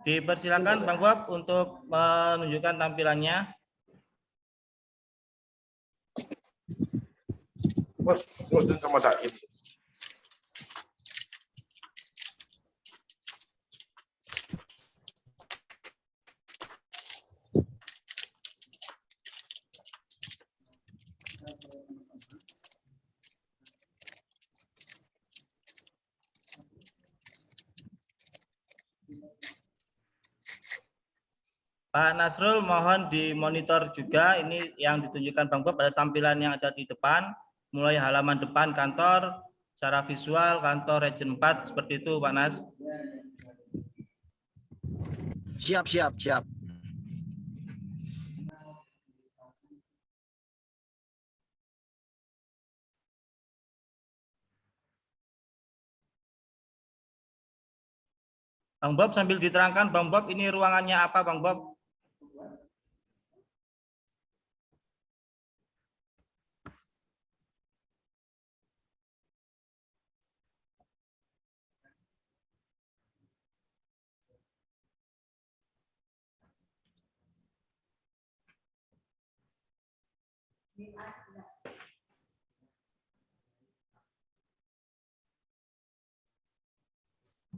Dipersilakan Bang Bob untuk menunjukkan tampilannya. Bos, sama Dain. Pak Nasrul mohon dimonitor juga ini yang ditunjukkan Bang Bob pada tampilan yang ada di depan, mulai halaman depan kantor, secara visual kantor Region 4 seperti itu Pak Nas. Siap. Bang Bob sambil diterangkan Bang Bob ini ruangannya apa Bang Bob?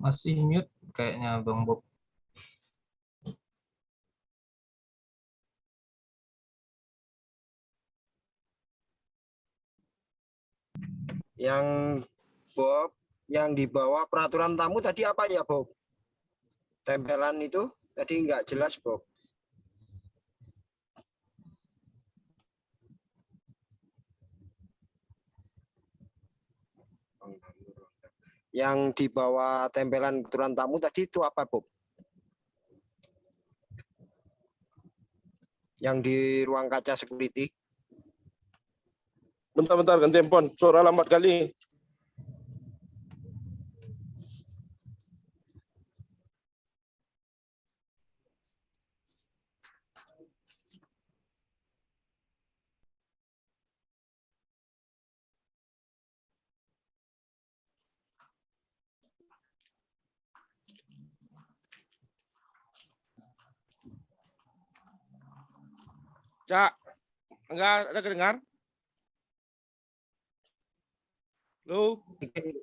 Masih mute kayaknya Bang Bob. Yang Bob, yang di bawah peraturan tamu tadi apa ya Bob? Tempelan itu tadi nggak jelas Bob. Yang di bawah tempelan peraturan tamu tadi itu apa Bob? Yang di ruang kaca security. Bentar, ganti handphone. Suara lambat kali. Cak, enggak ada kedengar? Lu?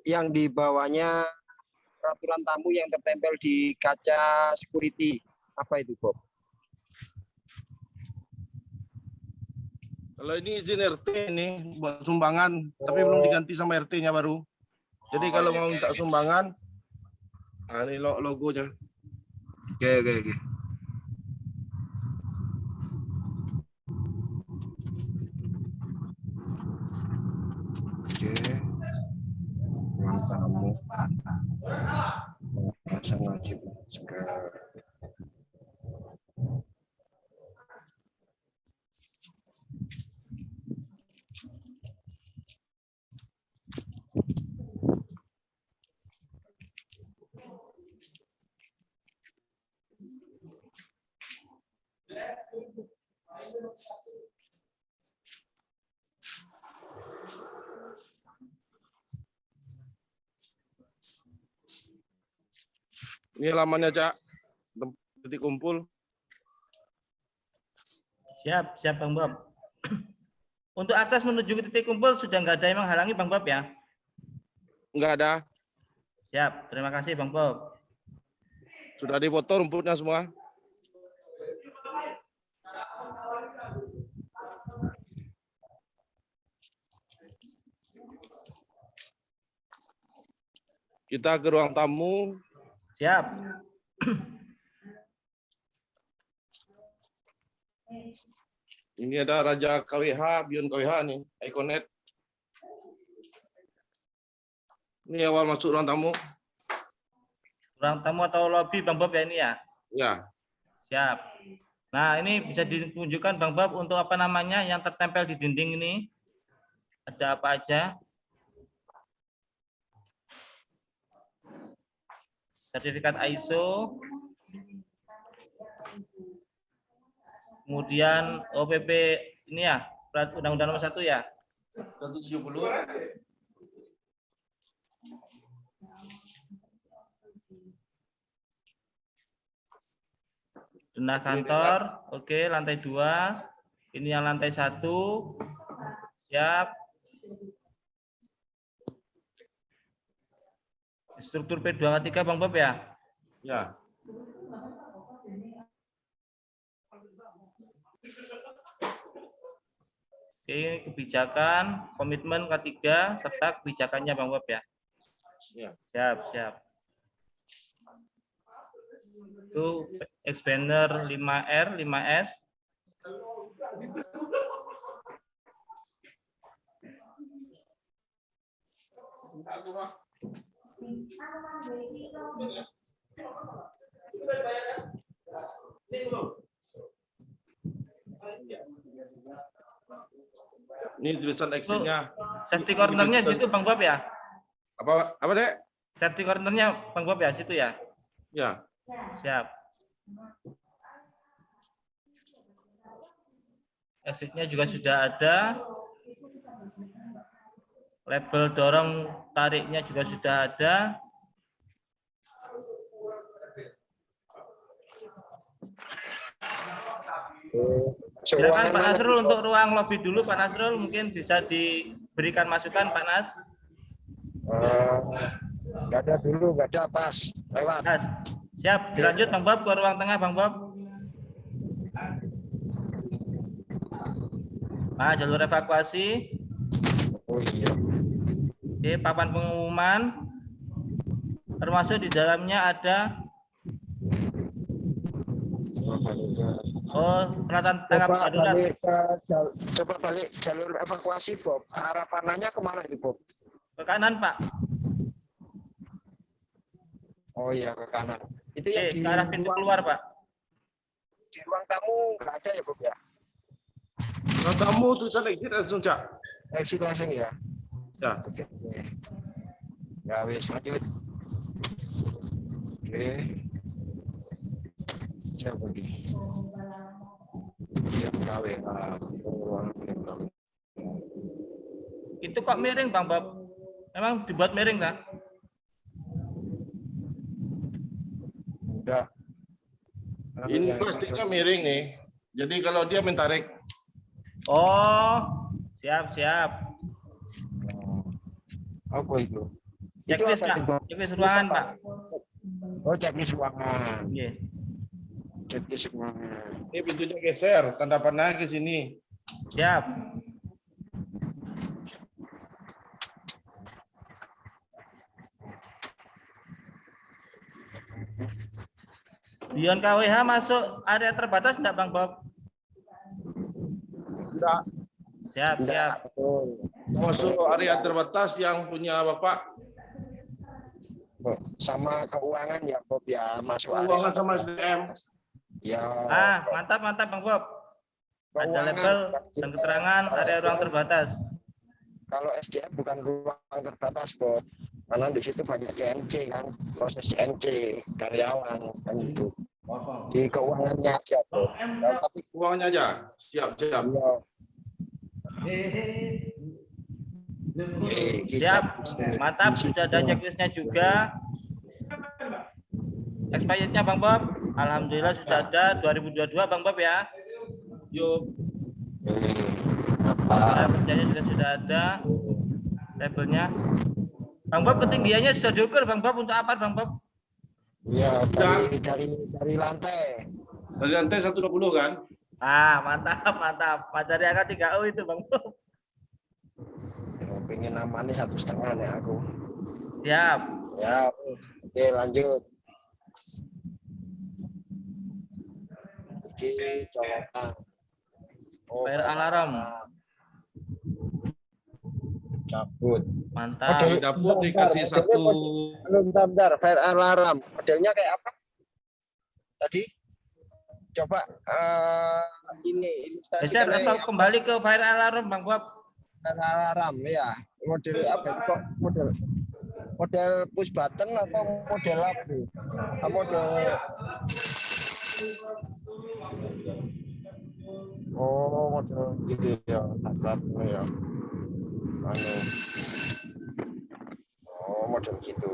Yang di bawahnya peraturan tamu yang tertempel di kaca security. Apa itu Bob? Kalau ini izin RT nih buat sumbangan, tapi belum diganti sama RT-nya baru. Jadi kalau mau minta sumbangan, nah ini logonya. Oke. Ruang tamu. Pasang wajib masker. Ini halamannya, Cak. Titik kumpul. Siap Bang Bob. Untuk akses menuju ke titik kumpul sudah nggak ada yang menghalangi Bang Bob ya? Enggak ada. Siap, terima kasih Bang Bob. Sudah dipoto rumputnya semua. Kita ke ruang tamu. Siap. Ini ada Raja KWH, Bion KWH nih, Iconet. Ini awal masuk ruang tamu. Ruang tamu atau lobby Bang Bob ya ini ya? Ya. Siap. Nah ini bisa ditunjukkan Bang Bob untuk apa namanya yang tertempel di dinding ini. Ada apa aja? Sertifikat ISO. Kemudian OPP ini ya, Undang-Undang Nomor 1 ya. 170. Denah kantor, oke, lantai 2. Ini yang lantai 1. Siap. Struktur P2K3 Bang Bob ya? Ya. Oke, kebijakan, komitmen K3 serta kebijakannya Bang Bob ya? Ya. Siap. Itu expander 5R, 5S. Ini tulisan exit-nya. Safety cornernya situ Bang Bob ya? Apa Dek? Safety cornernya Bang Bob ya situ ya? Ya. Siap. Exit-nya juga sudah ada. Label dorong tariknya juga sudah ada. Silakan Pak Nasrul untuk ruang lobby dulu Pak Nasrul, mungkin bisa diberikan masukan Pak Nas. Nggak ada dulu, nggak ada pas. Lewat. Nas. Siap, dilanjut Bang Bob ke ruang tengah Bang Bob. Nah, jalur evakuasi. Oh iya. Oke, papan pengumuman. Termasuk di dalamnya ada peralatan tanggap darurat. Coba balik jalur evakuasi, Bob. Arah panahnya kemana itu, Bob? Ke kanan, Pak. Oh iya, ke kanan. Itu Oke, yang di ke arah pintu keluar, Pak. Di ruang tamu nggak ada ya, Bob ya? Kalau kamu tulisan exit langsung Cak. Exit langsung ya? Ya. Oke. Ya, wes lanjut. Oke. Siapa lagi? Ya, KW. Itu kok miring, Bang Bob? Memang dibuat miring, kan? Udah. Ini plastiknya miring nih. Jadi kalau dia mentarik. Oh, siap. Apa itu? Checklist, apa Pak. itu, Bob? Checklist ruangan, Pak. Oh, checklist ruangan. Oke. Checklist ruangan. Ini pintunya geser, tanda panah ke sini. Siap. Dion KWH masuk area terbatas enggak, Bang Bob? Tidak. Siap. Masuk area terbatas yang punya Bapak. Sama keuangan ya, Bob ya, masuk Keuangan area. sama SDM. Ya. Mantap, Bang Bob. Ada Keuangan, label bukan dan keterangan kalau area ruang SDM terbatas. Kalau SDM bukan ruang terbatas, Bob. Karena di situ banyak CMC kan, proses CMC karyawan kan itu. Di keuangannya aja, Bob. Nah, tapi Uangnya aja. Siap. iya. Siap. Mantap, sudah ada checklistnya juga. Expirednya Bang Bob, alhamdulillah sudah ada 2022 Bang Bob ya. Yuk. Kerjanya juga sudah ada labelnya. Bang Bob, ketinggiannya sudah diukur Bang Bob untuk apa Bang Bob? Iya, dari lantai. Dari lantai 120 kan? Mantap. Dari angka 3O itu Bang Bob. Pengen namanya 1,5 nih aku. Siap. Ya, oke lanjut. Oke, colokan. Fire alarm. Cabut. Mantap. Di dapur dikasih satu. Bentar. Fire alarm. Modelnya kayak apa? Tadi? Coba ini Geser ilustrasikan. atau kembali ke fire alarm Bang Bob. Fire alarm ya. Model apa? Kok model push button atau model apa? Model model gitu ya. Taklatnya ya. Model gitu.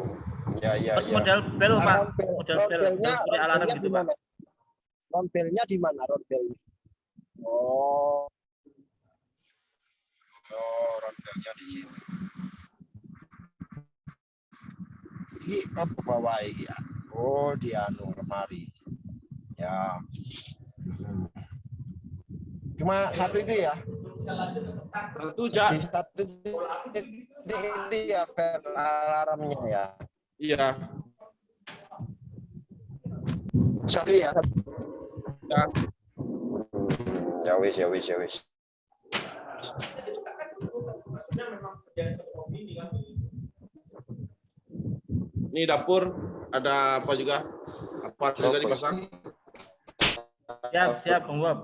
Ya. Model bel Pak. Model bel Modelnya seperti alarm gitu Pak. Ronbelnya di mana ronbelnya? Oh, ronbelnya di situ. Ini apa bawah ini ya? Oh, di anu lemari. Ya. Cuma satu itu ya? Satu Di satu ini ya alarmnya ya. Iya. Satu ya. Ya. Ya wis. Ini dapur ada apa juga? Apa juga dipasang? Siap, Bang Bob.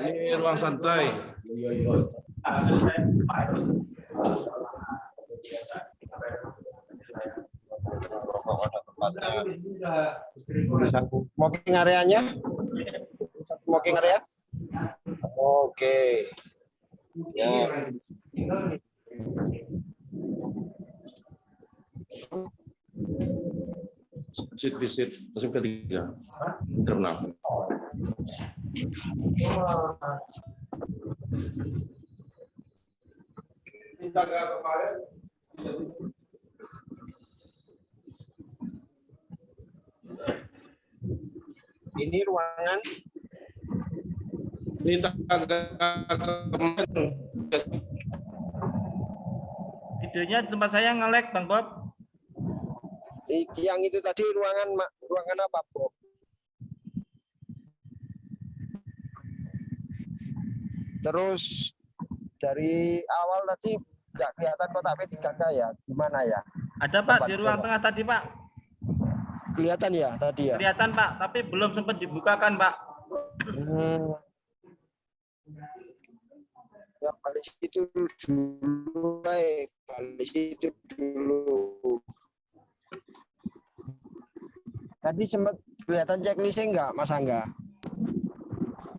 Ini ruang santai. Smoking areanya? Smoking area? Oke. Ya. Visit musim ketiga. Terminal. Ini ruangan Ini tangga Videonya tempat saya nge-lag, Bang Bob. yang itu tadi ruangan apa, Bob? Terus dari awal tadi nggak kelihatan kotak P3K ya? Gimana ya? Ada Pak di ruang tengah tadi Pak. Kelihatan ya tadi ya? Kelihatan Pak, tapi belum sempat dibukakan Pak. Ya kali situ dulu, kali situ dulu. Tadi sempat kelihatan checklistnya enggak, Mas Angga?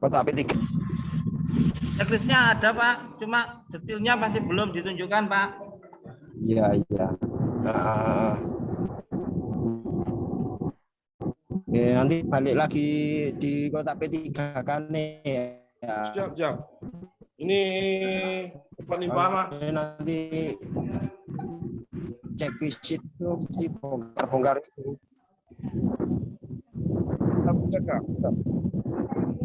Kotak P3. Checklistnya ada Pak, cuma detailnya masih belum ditunjukkan Pak. Iya. Ya, nanti balik lagi di kotak P3 kan nih ya. siap. Ini penimpa Pak. Nanti cek visit itu mesti bongkar itu.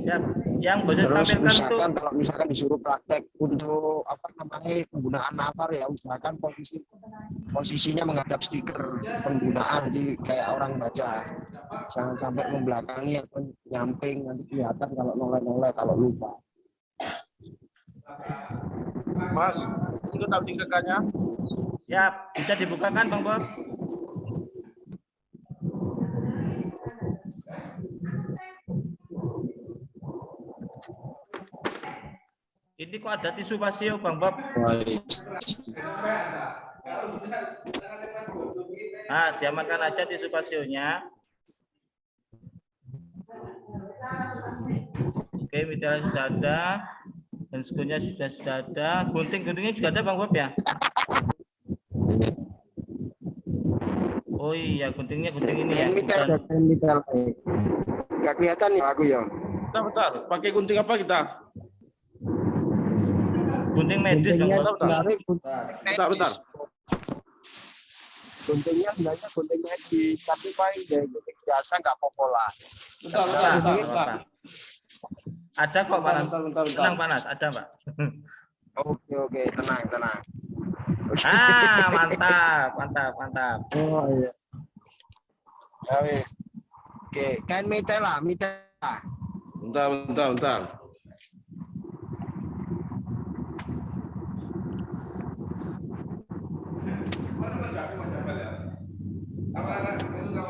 Siap. Yang boleh Terus tampilkan itu usahakan kalau misalkan disuruh praktek untuk penggunaan nafar ya, usahakan posisinya menghadap stiker penggunaan, jadi kayak orang baca. Jangan sampai membelakangi atau nyamping, nanti kelihatan kalau noleh kalau lupa. Mas, itu tak tinggalkannya. siap, bisa dibukakan Bang Bob. Ini kok ada tisu pasio Bang Bob? Baik. Nah, diamankan aja tisu pasionya. Oke, mitiara sudah ada. Dan sekunya sudah ada. Gunting-guntingnya juga ada Bang Bob ya? Oh iya, guntingnya gunting ini ya. Nggak kelihatan ya aku ya. Bentar. Pakai gunting apa kita? Gunting medis Bang Bob. Bentar. Guntingnya sebenarnya gunting medis, tapi paling dari gunting biasa nggak populer. Bentar. Ada kok panas. Bentar. Tenang panas, ada Pak. Oke, tenang. Ah, mantap. Oh iya. Ya wis. Oke, kain mitela. Bentar.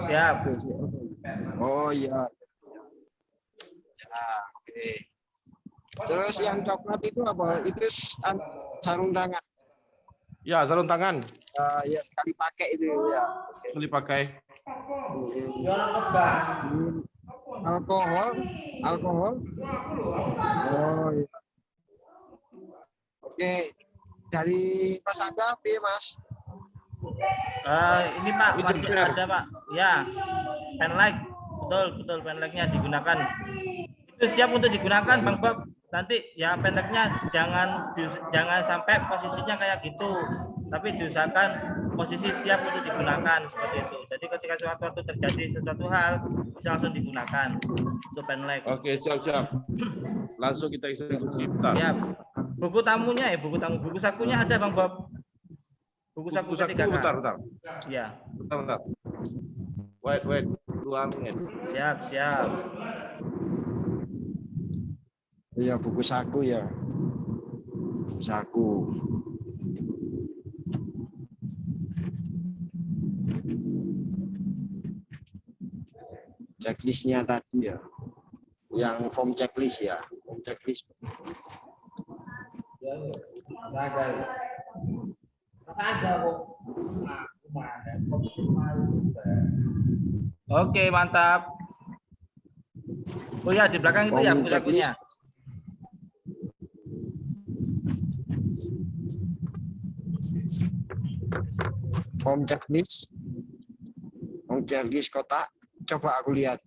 Siap. Oh iya. Ya, oke. Terus yang coklat itu apa? Itu sarung tangan. Ya, sarung tangan. Ya sekali pakai itu ya. Sekali pakai. Alkohol. Oh iya. Oke, dari Mas Angga, piye, Mas? Ini Pak Bisa masih benar. ada Pak. Ya, penlight, betul penlightnya digunakan. Itu siap untuk digunakan Bang Bob. Nanti ya penlightnya jangan sampai posisinya kayak gitu, tapi diusahakan posisi siap untuk digunakan seperti itu. Jadi ketika suatu terjadi sesuatu hal bisa langsung digunakan untuk penlight. Oke, siap. Langsung kita eksekusi. Bentar. Siap. Buku tamunya ya, buku sakunya ada Bang Bob. Buku saku ketiga K. Bentar. Ya. Bentar. Wait. 2 menit. Siap. Iya, buku saku ya. Buku saku. Checklistnya tadi ya. Yang form checklist ya. Form checklist. Oke, mantap. Oh ya, di belakang itu ya buku sakunya. Form checklist kotak. Coba aku lihat.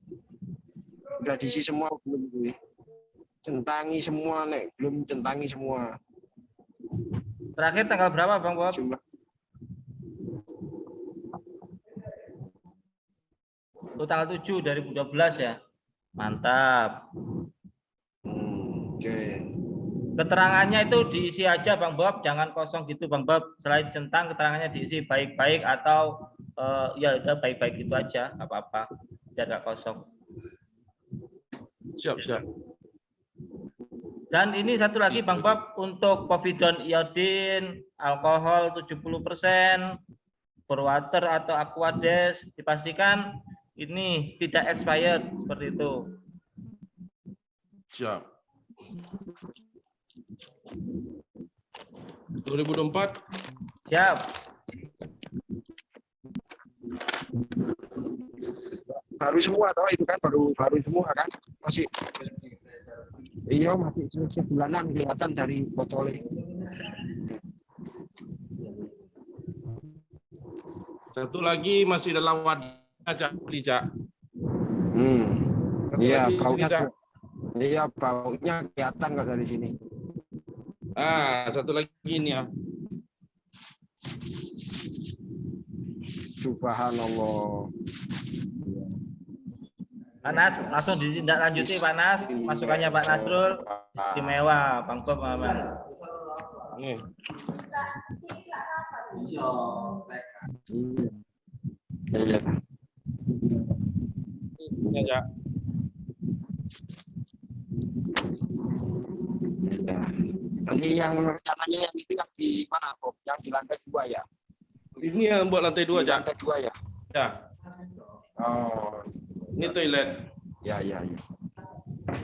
Udah diisi semua belum gue? Centangi semua, Nek. Belum centangi semua. Terakhir tanggal berapa Bang Bob? Jumlah. Oh, tanggal 7 2012 ya. Mantap. Oke. Keterangannya itu diisi aja Bang Bob, jangan kosong gitu Bang Bob. Selain centang keterangannya diisi baik-baik atau ya udah baik-baik gitu aja, nggak apa-apa. Biar nggak kosong. Siap. Dan ini satu lagi Bang Bob untuk povidone iodin, alkohol 70%, berwater atau aquades dipastikan ini tidak expired seperti itu. Siap. 2024. Siap. Baru semua toh itu kan baru semua kan masih iya masih sebulanan kelihatan dari botolnya. Satu lagi masih dalam wadah Cak. Iya Cak. baunya kelihatan kok dari sini. Satu lagi ini ya. Subhanallah. Pak Nas, langsung ditindaklanjuti Pak Nas, masukannya Pak Nasrul, istimewa, Bang Bob aman. Nih. Iya. Ini ya. Nanti yang rencananya yang itu yang di mana Bob? Yang di lantai 2 ya? Ini yang buat lantai 2 Di Cak. lantai 2 ya? Ya. Oh. Ini toilet. Ya.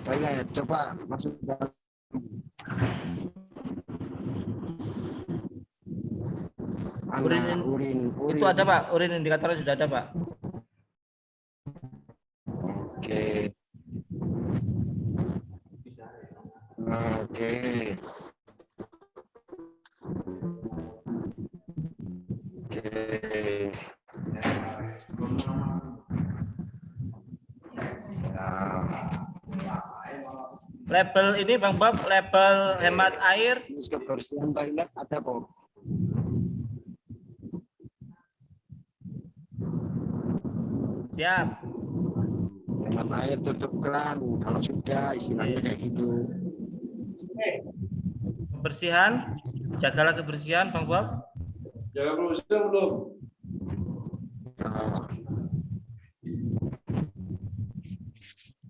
Toilet, coba masuk dalam. Urin. Itu ada Pak, urin indikatornya sudah ada Pak. Oke. Label ini Bang Bob, label hemat air. Kebersihan toilet ada Bob. Siap. Hemat air tutup keran kalau sudah istilahnya kayak gitu. Kebersihan, jagalah kebersihan Bang Bob. Jaga kebersihan belum?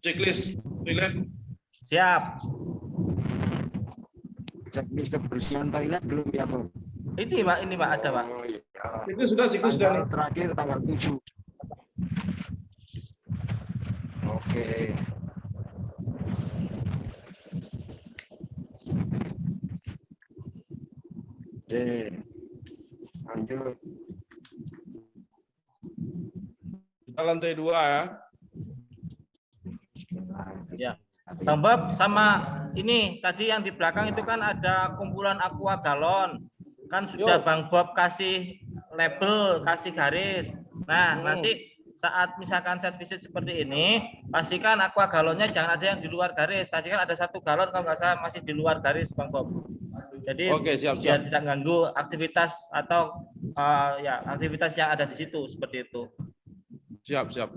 Checklist toilet. Siap. Checklist kebersihan toilet belum ya Bob? Ini Pak ada Pak. Oh, iya. Checklist sudah. Terakhir tanggal 7. Oke. Lanjut. Kita lantai 2 ya. Ya. Bang Bob, sama ini tadi yang di belakang itu kan ada kumpulan aqua galon. Kan sudah Bang Bob kasih label, kasih garis. Nah, nanti saat misalkan set visit seperti ini, pastikan aqua galonnya jangan ada yang di luar garis. Tadi kan ada 1 galon kalau nggak salah masih di luar garis, Bang Bob. Jadi Oke, siap, biar siap. tidak ganggu aktivitas atau ya aktivitas yang ada di situ seperti itu. Siap, siap.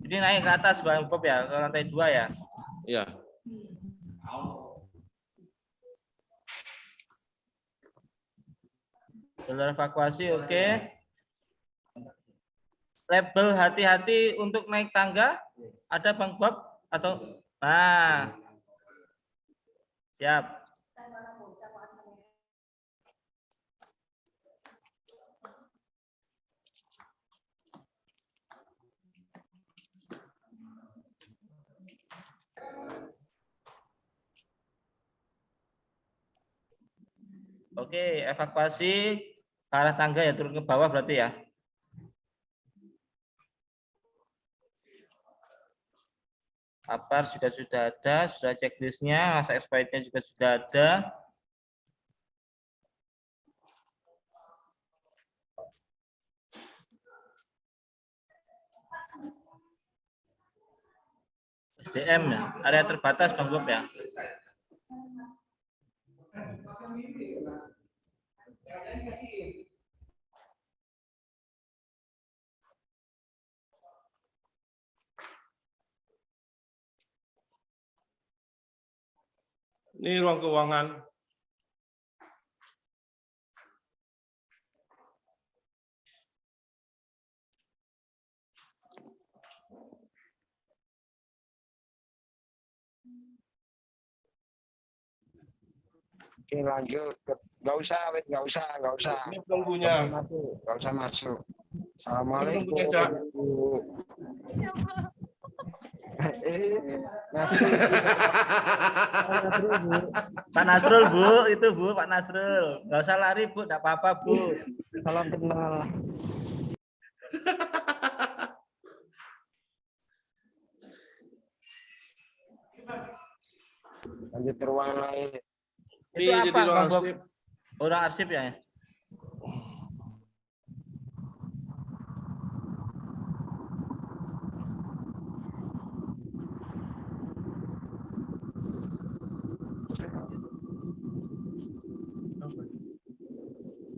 Jadi naik ke atas Bang Bob ya, ke lantai 2 ya. Iya. Jalur evakuasi oke. Label hati-hati untuk naik tangga ada Bang Bob atau nah. Siap. Oke, evakuasi ke arah tangga ya, turun ke bawah berarti ya. Apar juga sudah ada, sudah checklistnya, masa expirednya juga sudah ada. SDM ya, area terbatas Bang Bob ya. Ini ruang keuangan. Oke, lanjut. Nggak usah, wait, nggak usah. Ini penunggunya. Nggak usah masuk. Ini Assalamualaikum. penunggunya, Cak. Nasrul. Pak Nasrul Bu, itu Bu, Pak Nasrul. Nggak usah lari Bu, nggak apa-apa Bu. Salam kenal. Lanjut ke ruangan lain. Itu Ini apa jadi ruang Bang Bob? arsip. Orang arsip ya?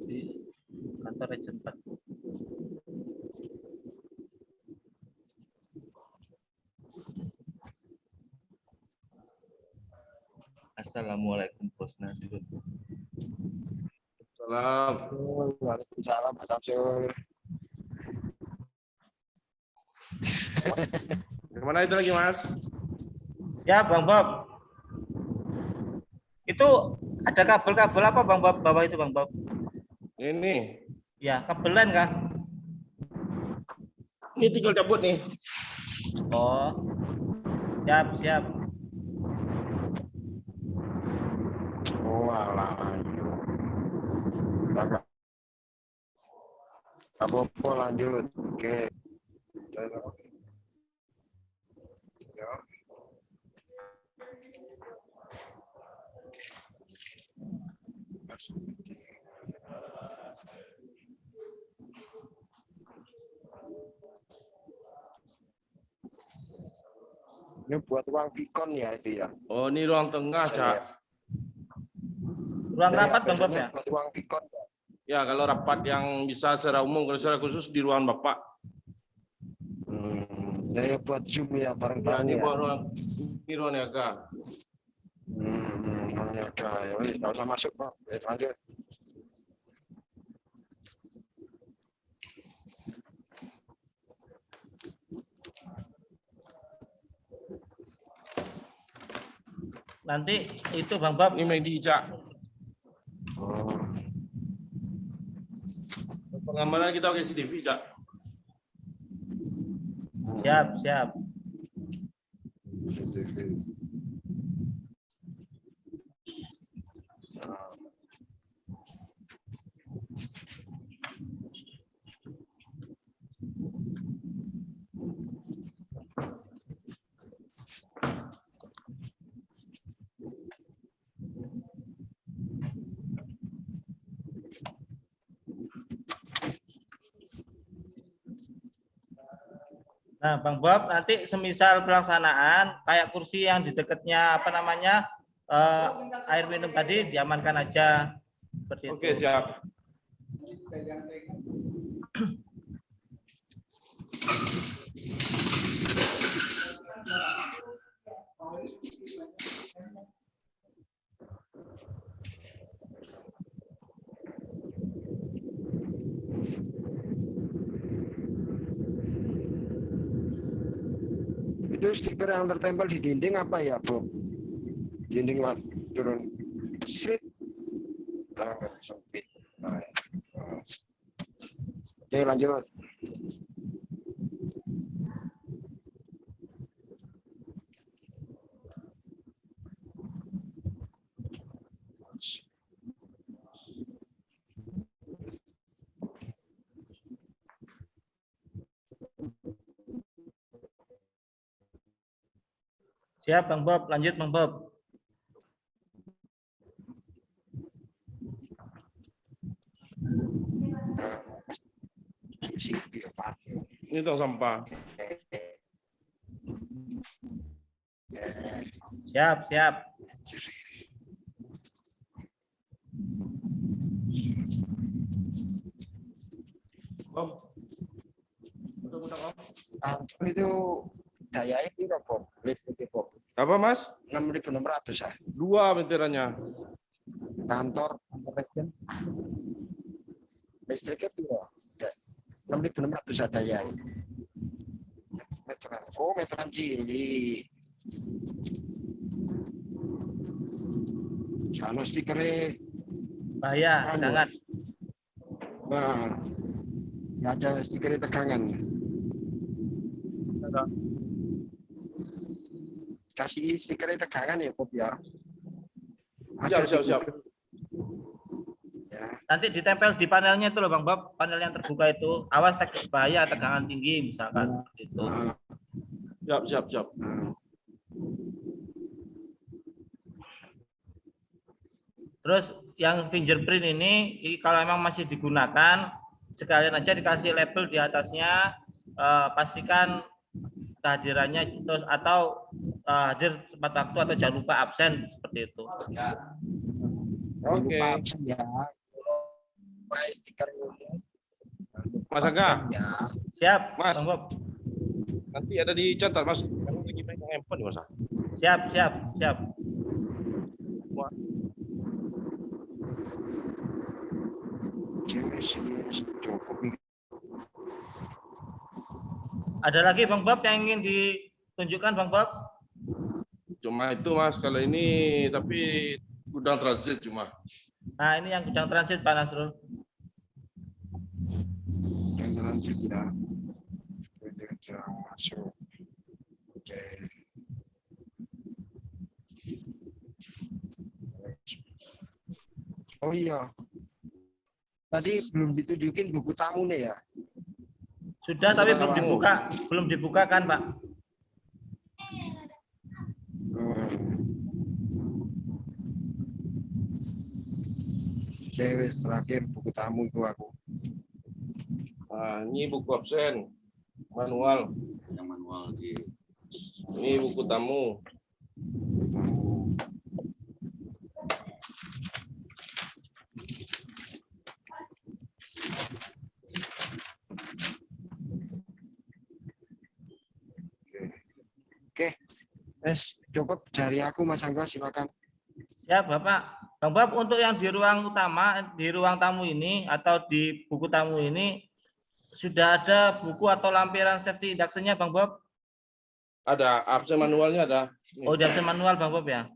Di kantor Region 4. Assalamualaikum Bos Nasrul. Salam. Waalaikumsalam Pak Samsul. Gimana itu lagi, Mas? Ya Bang Bob. Itu ada kabel-kabel apa Bang Bob bawah itu Bang Bob? Ini. Ya, kabelan kah? Ini tinggal cabut nih. Oh. Siap, siap. Oh, alah. Nggak apa-apa, lanjut. Oke. Ya. Ini buat uang Vicon ya itu ya. Oh, ini ruang tengah, Cak. Ruang rapat Bang Bob biasanya ya? buat uang Vicon. Ya, kalau rapat yang bisa secara umum, kalau secara khusus di ruangan Bapak. Ya buat Zoom ya Ya, bareng-bareng ini ya. buat ruang niaga. Ya, ya, wis, nggak usah masuk kok. Lanjut. Nanti itu Bang Bob. Ini Medi, Cak. Oh. Pengamanan kita pakai CCTV, Cak. Siap, siap. Nah, Bang Bob, nanti semisal pelaksanaan kayak kursi yang di dekatnya apa namanya air minum tadi diamankan aja seperti itu. Oke, siap. Itu stiker yang tertempel di dinding apa ya, Bob? Dinding turun. Srit. Sempit. Nah, oke, lanjut. Siap, Bang Bob. Lanjut, Bang Bob. Ini tong sampah. Siap, siap. Om. Kantor itu dayanya piro, Bob? Listriknya, Bob? Apa, Mas? 6.600 ya. 2 meterannya. Kantor listriknya piro? 6.600 ada ya. Meteran. Oh, meteran cilik. Kalau stikernya Bahaya, jangan. nah, nggak ada stikernya tegangan. Kasih stikernya tegangan ya, Bob ya. Siap. Ya. Nanti ditempel di panelnya itu loh, Bang Bob. Panel yang terbuka itu. Awas bahaya tegangan tinggi misalkan gitu. Nah, Siap. nah. Terus yang fingerprint ini kalau memang masih digunakan, sekalian aja dikasih label di atasnya, pastikan kehadirannya terus atau hadir tepat waktu atau jangan lupa absen seperti itu. Oke. Lupa absen ya. Lupa stiker Mas Angga. ya. Siap, Mas. Bang Bob. Nanti ada dicatat, Mas. Kamu lagi pegang handphone nih, Mas. Siap. Yes, cukup. Ada lagi Bang Bob yang ingin ditunjukkan, Bang Bob? Cuma itu, Mas. Kalau ini tapi gudang transit cuma. Nah, ini yang gudang transit Pak Nasrul. Yang transit ya. Jarang masuk. Oke. Oh iya. Tadi belum ditunjukin buku tamunya ya? Sudah tapi belum dibuka kan, Pak? Oke, terakhir buku tamu itu aku. Nah, ini buku absen. Manual. Yang manual di Ini buku tamu. Oke, cukup dari aku, Mas Angga, silakan. Ya, Bapak. Bang Bob, untuk yang di ruang utama, di ruang tamu ini atau di buku tamu ini sudah ada buku atau lampiran safety induction-nya, Bang Bob? Ada absen manualnya ada. Nih, Oh, di absen manual, Bang Bob ya?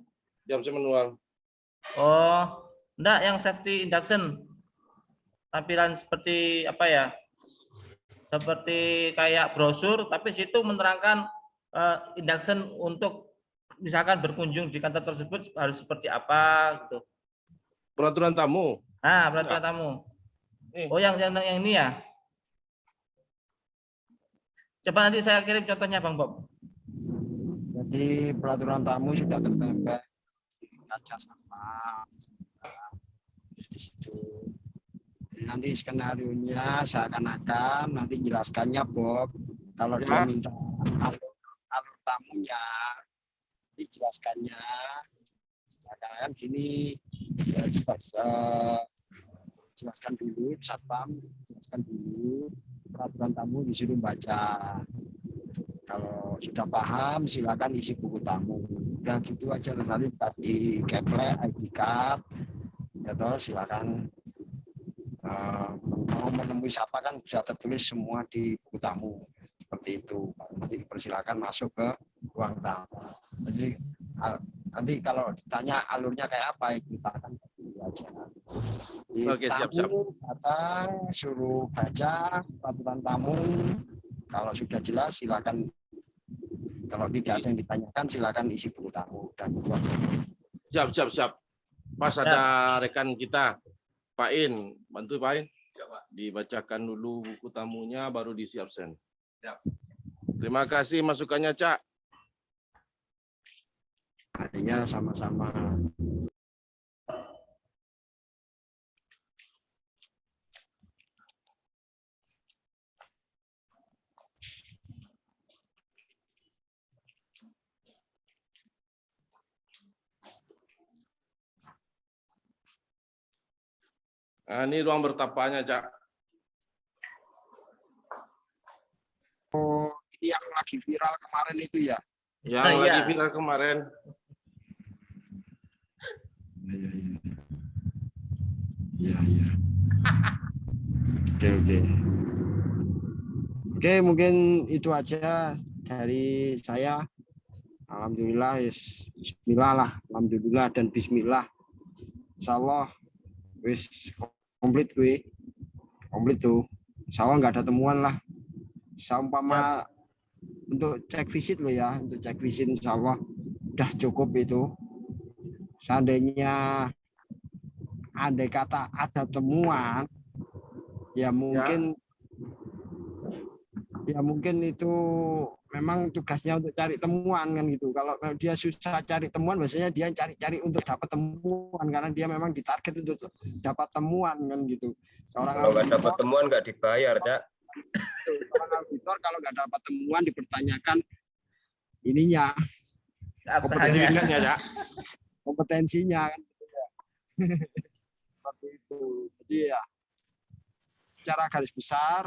di absen manual. Oh, enggak, yang safety induction. Tampilan seperti apa ya? Seperti kayak brosur, tapi situ menerangkan induction untuk misalkan berkunjung di kantor tersebut harus seperti apa gitu. Peraturan tamu. Nah, peraturan tamu. Oh, yang ini ya. Coba nanti saya kirim contohnya, Bang Bob. Jadi peraturan tamu sudah tertempel di kaca sampah di situ. Nanti skenario-nya seakan-akan nanti jelaskannya, Bob, Kalau dia minta alur tamunya dijelaskannya, seakan-akan gini, jelaskan dulu, satpam, jelaskan dulu, peraturan tamu disuruh baca. Kalau sudah paham, silakan isi buku tamu. Udah gitu aja, nanti kasih keplek, ID card, atau silakan mau menemui siapa kan bisa tertulis semua di buku tamu. Seperti itu. Nanti dipersilakan masuk ke ruang tamu. Jadi nanti kalau ditanya alurnya kayak apa, kita akan dulu aja. Jadi, Oke, siap-siap. Datang, suruh baca peraturan tamu. Kalau sudah jelas, silakan. Kalau tidak ada yang ditanyakan, silakan isi buku tamu. Dan Siap. Pas ada rekan kita, Pak In, bantu Pak In. Dibacakan dulu buku tamunya, baru diisi absen. Terima kasih masukannya, Cak. artinya sama-sama. Nah, ini ruang bertapanya, Cak. Oh, ini yang lagi viral kemarin itu ya? Yang lagi viral kemarin. Iya. Oke. Oke, mungkin itu aja dari saya. Alhamdulillah, bismillah lah. Alhamdulillah dan bismillah. Insyaallah wis komplit gue. Komplit tuh. Insyaallah nggak ada temuan lah. Seumpama untuk cek visit lo ya, untuk cek visit insyaallah udah cukup itu. Seandainya andai kata ada temuan, ya mungkin itu memang tugasnya untuk cari temuan kan gitu. Kalau dia susah cari temuan, biasanya dia cari untuk dapat temuan karena dia memang ditarget untuk dapat temuan kan gitu. Kalau nggak dapat temuan nggak dibayar, Cak. Seorang auditor kalau nggak dapat temuan dipertanyakan ininya, kompetensinya kan. Seperti itu. Jadi ya secara garis besar,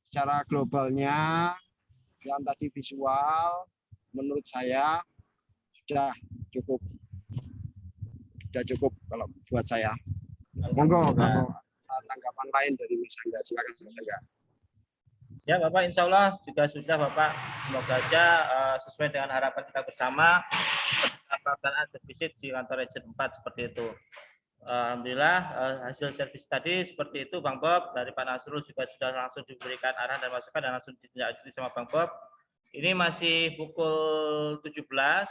secara globalnya yang tadi visual menurut saya sudah cukup kalau buat saya. Monggo kalau tanggapan lain dari Mas Angga, silakan Mas Angga. Ya Bapak, insya Allah juga sudah Bapak. Semoga aja sesuai dengan harapan kita bersama pelaksanaan servis di kantor Region 4 seperti itu. Alhamdulillah hasil servis tadi seperti itu Bang Bob, dari Pak Nasrul juga sudah langsung diberikan arahan dan masukan dan langsung ditindaklanjuti sama Bang Bob. Ini masih pukul 17.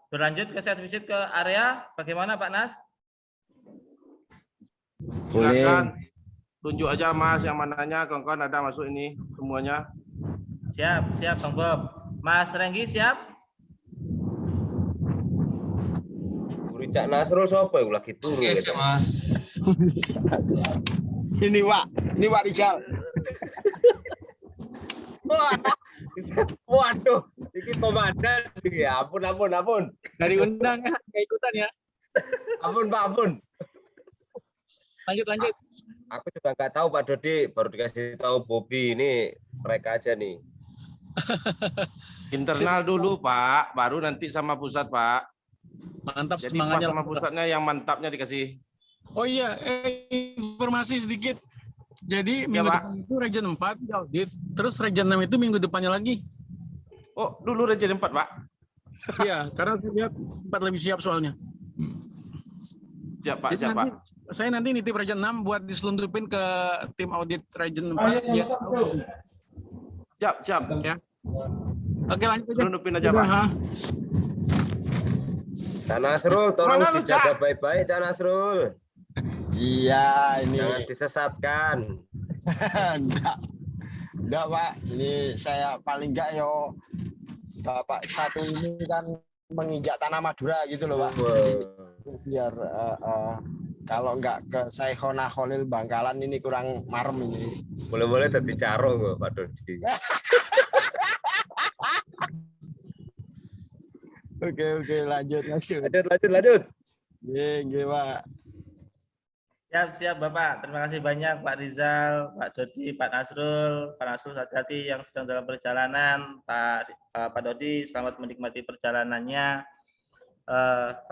Berlanjut ke servis ke area, bagaimana Pak Nas? Silakan. Tunjuk aja Mas yang mananya, kawan-kawan ada masuk ini semuanya. Siap Bang Bob. Mas Renggi siap? Cak Nasrul siapa yang lagi turu gitu. Mas. Ini Wak Rizal. Waduh, ini komandan. Ya ampun. Dari undang ya, nggak ikutan ya. Ampun, Pak, ampun. Lanjut. Aku juga nggak tahu Pak Dodi, baru dikasih tahu Bobi, ini mereka aja nih. Internal dulu Pak, baru nanti sama pusat Pak. Mantap. Jadi Semangatnya sama pusatnya yang mantapnya dikasih. Oh iya, informasi sedikit. Jadi minggu depan itu Region 4 audit, terus Region 6 itu minggu depannya lagi. Oh, dulu Region 4 Pak. Iya, karena saya lihat 4 lebih siap soalnya. Siap Pak, Jadi siap Pak. Saya nanti nitip Region 6 buat diselundupin ke tim audit Region 4. Siap. Ya. Oke, lanjut aja. Selundupin aja Pak. Cak Nasrul, tolong Mana lu, dijaga Cak? baik-baik, Cak Nasrul. Iya, ini Jangan disesatkan. enggak Pak, ini saya paling enggak Bapak satu ini kan menginjak tanah Madura gitu loh Pak. Biar Kalau nggak ke Saikhona Kholil Bangkalan ini kurang marem ini. Boleh-boleh tadi caro kok Pak Dodi. Oke, lanjut. Lanjut. Nggih, Pak. Siap Bapak. Terima kasih banyak Pak Rizal, Pak Dodi, Pak Nasrul. Pak Nasrul hati-hati yang sedang dalam perjalanan. Pak Dodi selamat menikmati perjalanannya.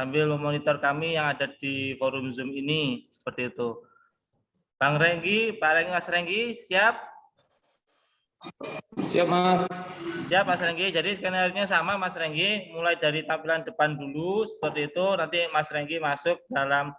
Sambil memonitor kami yang ada di forum Zoom ini seperti itu. Bang Renggi, Mas Renggi, siap? Siap, Mas. Siap Mas Renggi. Jadi skenario-nya sama Mas Renggi, mulai dari tampilan depan dulu seperti itu. Nanti Mas Renggi masuk dalam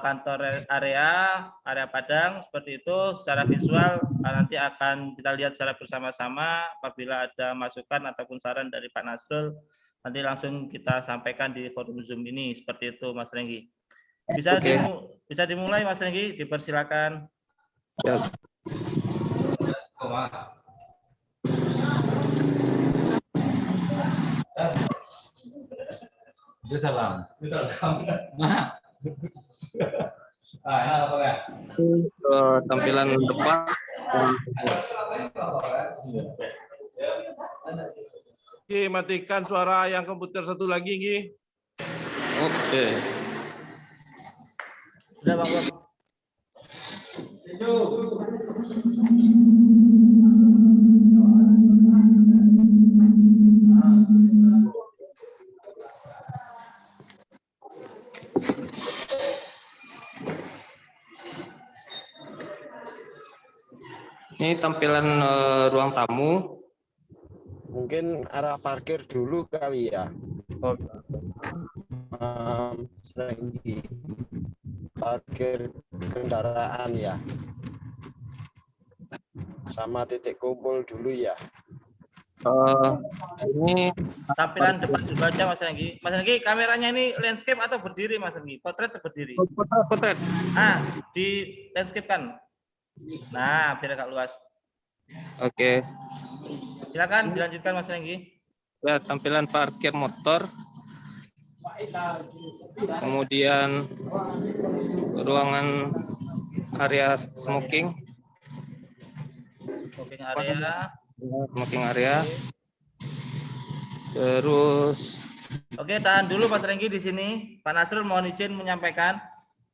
kantor area Padang seperti itu. Secara visual nanti akan kita lihat secara bersama-sama. Apabila ada masukan ataupun saran dari Pak Nasrul, nanti langsung kita sampaikan di forum Zoom ini seperti itu Mas Renggi. Bisa dimulai Mas Renggi, dipersilakan. Siap. Salam. Tampilan depan. Oke, matikan suara yang komputer satu lagi, Gi. Oke. Sudah Bang Bob. Ini tampilan ruang tamu. Mungkin arah parkir dulu kali ya. Renggi. Parkir kendaraan ya. Sama titik kumpul dulu ya. Ini Tampilan depan dulu aja Mas Renggi. Mas Renggi, kameranya ini landscape atau berdiri Mas Renggi? Potret atau berdiri? potret. Di landscape kan? Nah, biar agak luas. Oke. Silakan dilanjutkan Mas Renggi. Ya, tampilan parkir motor. Kemudian ruangan area smoking. Smoking area. Terus Oke, tahan dulu Mas Renggi di sini. Pak Nasrul mohon izin menyampaikan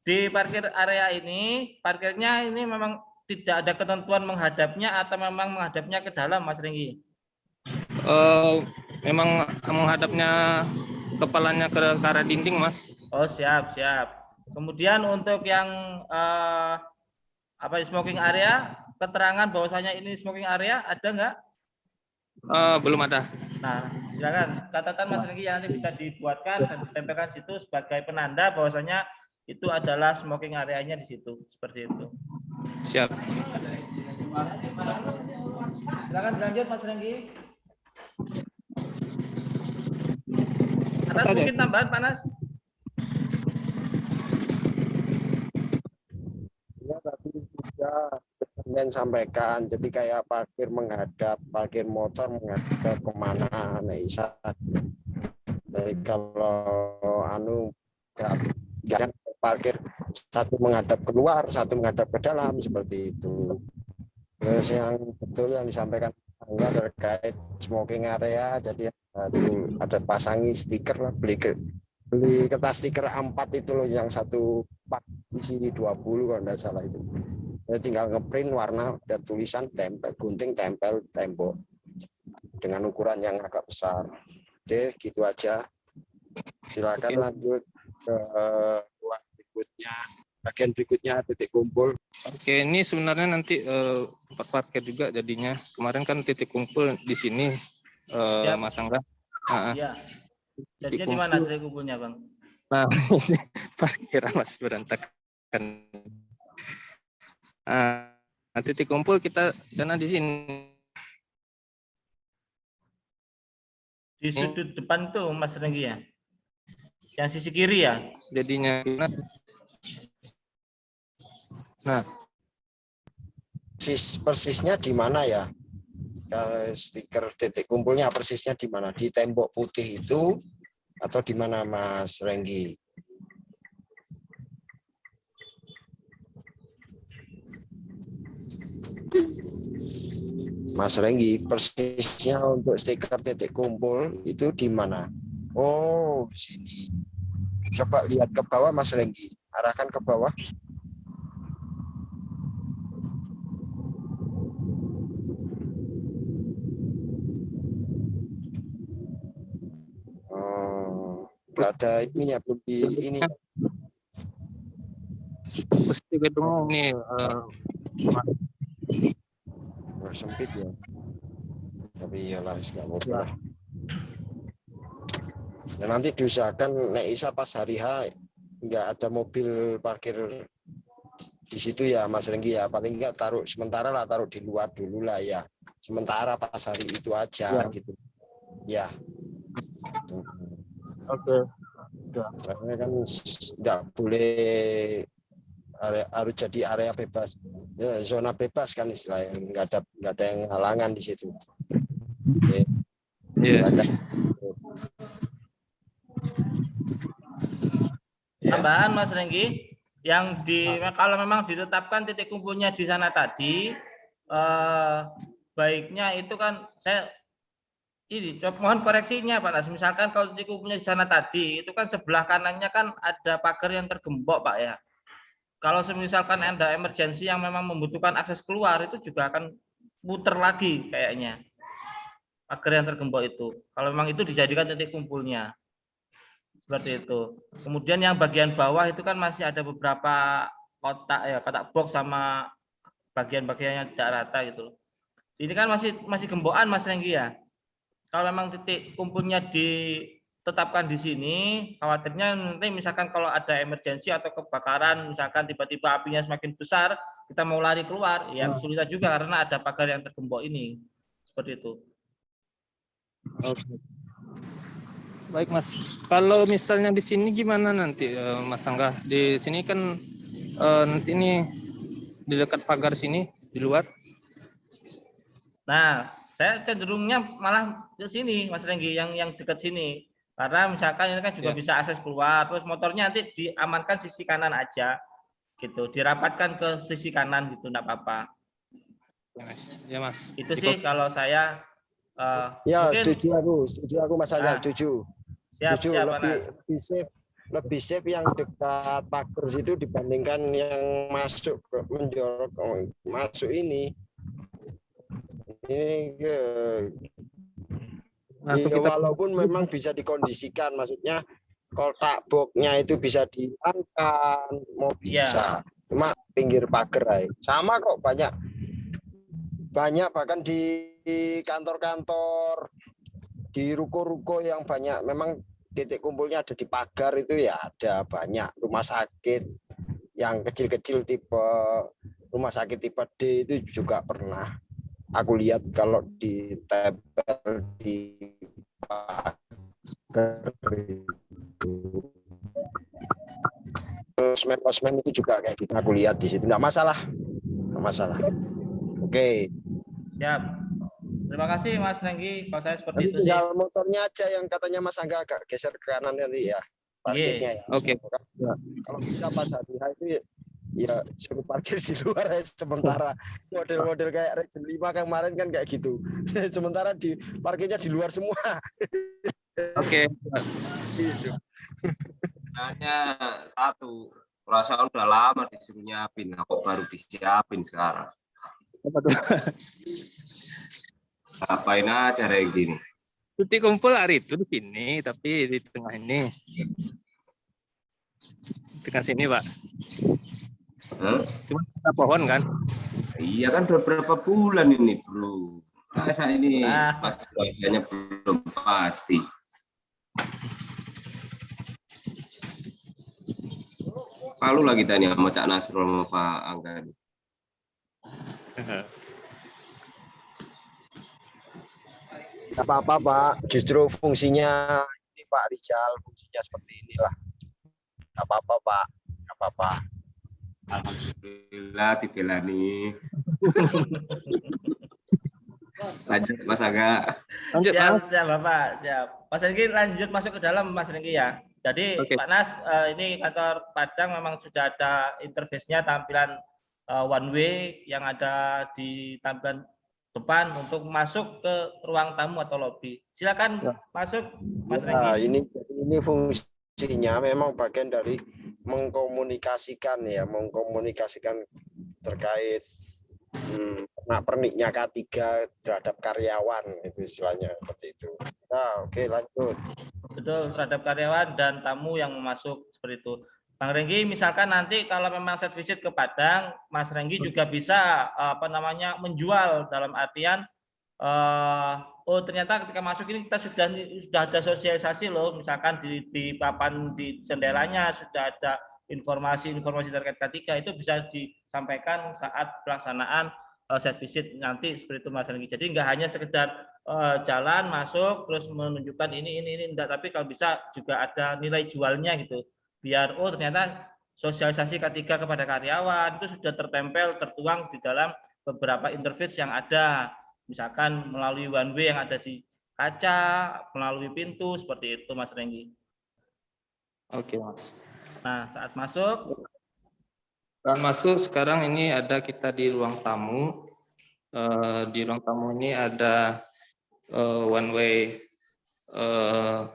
di parkir area ini, parkirnya ini memang tidak ada ketentuan menghadapnya atau memang menghadapnya ke dalam Mas Renggi? memang menghadapnya kepalanya ke arah dinding, Mas. Oh, siap. Kemudian untuk yang smoking area, keterangan bahwasanya ini smoking area ada nggak? Belum ada. Nah, silakan catatan Mas Renggi yang nanti bisa dibuatkan dan ditempelkan situ sebagai penanda bahwasanya itu adalah smoking areanya di situ, seperti itu. Siap. Silakan dilanjut Mas Renggi. Atas mungkin tambahan Panas? Ya tadi sudah Senin sampaikan, jadi kayak parkir motor menghadap kemana Isa. Jadi kalau jangan parkir satu menghadap keluar, satu menghadap ke dalam seperti itu. Terus yang betul yang disampaikan terkait smoking area, jadi ada pasangi stiker lah, beli kertas stiker A4 itu loh, yang satu pak isi 20 kalau tidak salah itu. Jadi tinggal ngeprint warna dan tulisan, tempel gunting, tempel tembok dengan ukuran yang agak besar. Oke, gitu aja. Silakan lanjut ke ruang berikutnya. Bagian berikutnya titik kumpul. Oke, ini sebenarnya nanti tempat parkir juga jadinya. Kemarin kan titik kumpul di sini, Mas Angga. Iya. Jadinya di mana titik kumpulnya, Bang? Nah, parkiran masih berantakan. Nah, titik kumpul kita sana di sini. Di sudut depan tuh, Mas Renggi ya? Yang sisi kiri ya? Jadinya. Nah, persisnya di mana ya? Stiker titik kumpulnya persisnya di mana? Di tembok putih itu atau di mana Mas Renggi? Mas Renggi, persisnya untuk stiker titik kumpul itu di mana? Oh, di sini. Coba lihat ke bawah Mas Renggi, arahkan ke bawah. Oh, nggak ada ininya pun di ini. Pasti ketemu nih Wah, sempit ya. Tapi iyalah, nggak apa-apa lah. Nah, nanti diusahakan Nek Isa pas hari H nggak ada mobil parkir di situ ya Mas Renggi ya. Paling nggak taruh sementara lah, taruh di luar dulu lah ya. Sementara pas hari itu aja gitu. Ya. Oke. Karena kan nggak boleh harus jadi area bebas, ya, zona bebas kan istilahnya, nggak ada yang halangan di situ. Oke. Iya. Tambahan Mas Renggi, yang kalau memang ditetapkan titik kumpulnya di sana tadi, baiknya itu kan mohon koreksinya Pak Nas. Misalkan kalau titik kumpulnya di sana tadi, itu kan sebelah kanannya kan ada pagar yang tergembok Pak ya. Kalau misalkan ada emergensi yang memang membutuhkan akses keluar, itu juga akan muter lagi kayaknya pagar yang tergembok itu. Kalau memang itu dijadikan titik kumpulnya. Seperti itu. Kemudian yang bagian bawah itu kan masih ada beberapa kotak ya, kotak box sama bagian-bagian yang tidak rata gitu. Ini kan masih gembokan Mas Renggi ya. Kalau memang titik kumpulnya ditetapkan di sini, khawatirnya nanti misalkan kalau ada emergensi atau kebakaran, misalkan tiba-tiba apinya semakin besar, kita mau lari keluar, ya kesulitan juga karena ada pagar yang tergembok ini. Seperti itu. Oke. Baik Mas, kalau misalnya di sini gimana nanti Mas Angga? Di sini kan nanti ini di dekat pagar sini di luar. Nah, saya cenderungnya malah ke sini Mas Renggi, yang dekat sini. Karena misalkan ini kan juga bisa akses keluar, terus motornya nanti diamankan sisi kanan aja, gitu, dirapatkan ke sisi kanan gitu, enggak apa-apa. Ya Mas. Itu sih kalau saya. Ya, Mungkin, setuju aku Mas Angga, setuju. Siap, lebih safe yang dekat pagar situ dibandingkan yang masuk menjorok masuk ini. Walaupun memang bisa dikondisikan, maksudnya kotak boxnya itu bisa dihilangkan, mau bisa. Cuma pinggir pagar sama kok, banyak bahkan di kantor-kantor, di ruko-ruko yang banyak memang titik kumpulnya ada di pagar itu ya, ada banyak. Rumah sakit yang kecil-kecil tipe rumah sakit tipe D itu juga pernah aku lihat kalau ditempel di pagar itu. Osmen itu juga kayak gitu aku lihat di situ, nggak masalah. Oke. Siap. Terima kasih Mas Renggi. Kalau saya seperti Nanti itu tinggal sih. motornya aja yang katanya Mas Angga agak geser ke kanan nanti ya, parkirnya ya. Oke. Kalau bisa pas hari H itu ya suruh parkir di luar ya sementara. Model-model kayak Region 5 kemarin kan kayak gitu. Sementara di parkirnya di luar semua. Oke. Gitu. Hanya satu, perasaan udah lama disuruh nyiapin, kok baru disiapin sekarang. Apa tuh? Apain aja kayak gini. Titik kumpul hari itu di sini, tapi di tengah ini. Tengah sini, Pak. Cuma ada pohon kan? Iya kan beberapa bulan ini, Bro. Masa ini pasti cuacanya belum pasti. Malu lah kita nih sama Cak Nasrul sama Pak Angga. Gak apa-apa Pak, justru fungsinya ini Pak Rizal, fungsinya seperti inilah. Gak apa-apa Pak, gak apa-apa. Alhamdulillah dibela nih. Lanjut Mas Angga. Lanjut, Siap Bapak, siap. Mas Renggi lanjut masuk ke dalam Mas Renggi ya. Jadi Pak Nas, ini kantor Padang memang sudah ada interface-nya, tampilan one way yang ada di tampilan depan untuk masuk ke ruang tamu atau lobi. Silakan masuk, Mas Nah, Renggi. ini fungsinya memang bagian dari mengkomunikasikan terkait perniknya K3 terhadap karyawan, itu istilahnya seperti itu. Nah, oke, lanjut. Betul, terhadap karyawan dan tamu yang masuk seperti itu. Bang Renggi, misalkan nanti kalau memang set visit ke Padang, Mas Renggi juga bisa menjual, dalam artian oh ternyata ketika masuk ini kita sudah ada sosialisasi loh, misalkan di papan di jendelanya sudah ada informasi terkait K3, itu bisa disampaikan saat pelaksanaan set visit nanti seperti itu Mas Renggi. Jadi nggak hanya sekedar jalan masuk terus menunjukkan ini enggak, tapi kalau bisa juga ada nilai jualnya gitu, biar oh ternyata sosialisasi K3 kepada karyawan itu sudah tertuang di dalam beberapa interface yang ada, misalkan melalui one way yang ada di kaca, melalui pintu, seperti itu Mas Renggi. Oke Mas. Nah saat masuk sekarang ini ada kita di ruang tamu. Di ruang tamu ini ada one way 5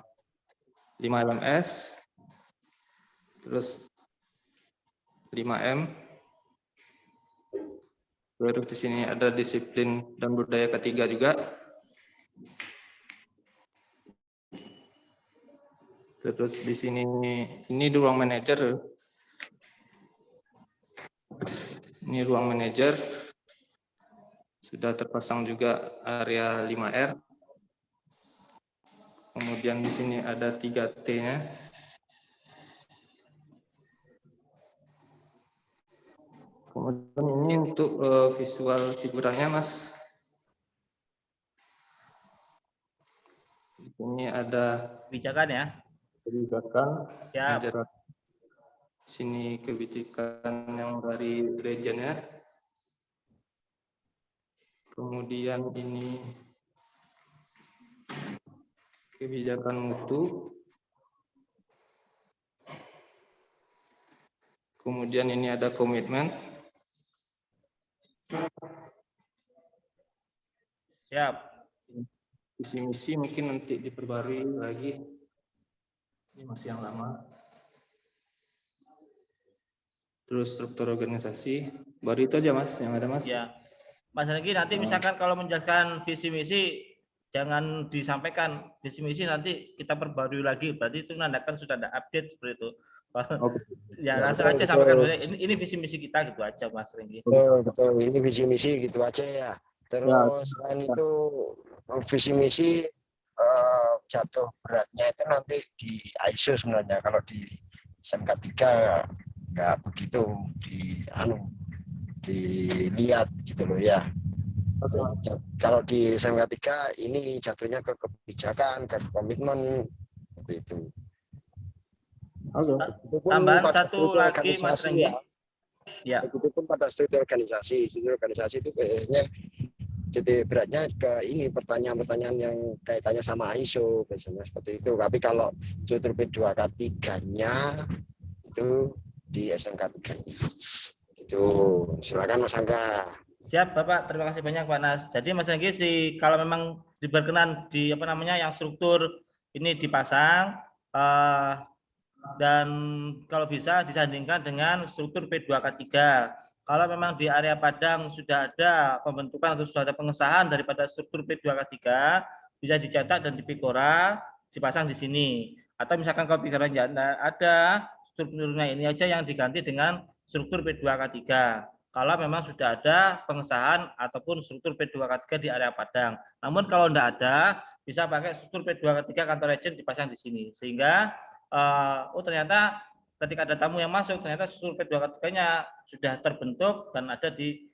LMS, terus 5M, terus di sini ada disiplin dan budaya K3 juga, terus di sini ini ruang manajer, sudah terpasang juga area 5R. Kemudian di sini ada 3T-nya. Kemudian ini untuk visual figurannya, Mas. Di sini ada kebijakan ya. Ya. Sini kebijakan yang dari region ya. Kemudian ini kebijakan mutu. Kemudian ini ada komitmen. Siap. Visi misi mungkin nanti diperbarui lagi. Ini masih yang lama. Terus struktur organisasi. Baru itu aja Mas yang ada Mas. Ya. Mas Renggi nanti misalkan kalau menjelaskan visi misi jangan disampaikan visi misi, nanti kita perbarui lagi, berarti itu menandakan sudah ada update seperti itu. Okay. Ya langsung aja sampaikan ini visi misi kita gitu aja Mas Renggi. Betul, ini visi misi gitu aja ya. Terus selain itu visi misi jatuh beratnya itu nanti di ISO sebenarnya, kalau di SMK 3 nggak begitu dilihat gitu loh ya. Kalau di SMK 3 ini jatuhnya ke kebijakan, ke komitmen seperti itu. Tambahan satu lagi Mas Renggi. Ya. Begitupun pada struktur organisasi itu biasanya titik beratnya ke ini pertanyaan-pertanyaan yang kaitannya sama ISO biasanya seperti itu. Tapi kalau struktur P2K3-nya itu di SMK 3-nya. Itu silakan Mas Angga. Siap Bapak, terima kasih banyak Pak Nas. Jadi Mas Renggi kalau memang diberkenan di yang struktur ini dipasang dan kalau bisa disandingkan dengan struktur P2K3. Kalau memang di area Padang sudah ada pembentukan atau sudah ada pengesahan daripada struktur P2K3, bisa dicetak dan dipikora, dipasang di sini. Atau misalkan kalau pikirannya ada, strukturnya ini aja yang diganti dengan struktur P2K3. Kalau memang sudah ada pengesahan ataupun struktur P2K3 di area Padang. Namun kalau tidak ada, bisa pakai struktur P2K3 kantor region dipasang di sini. Sehingga ternyata ketika ada tamu yang masuk, ternyata struktur P2K3-nya sudah terbentuk dan ada di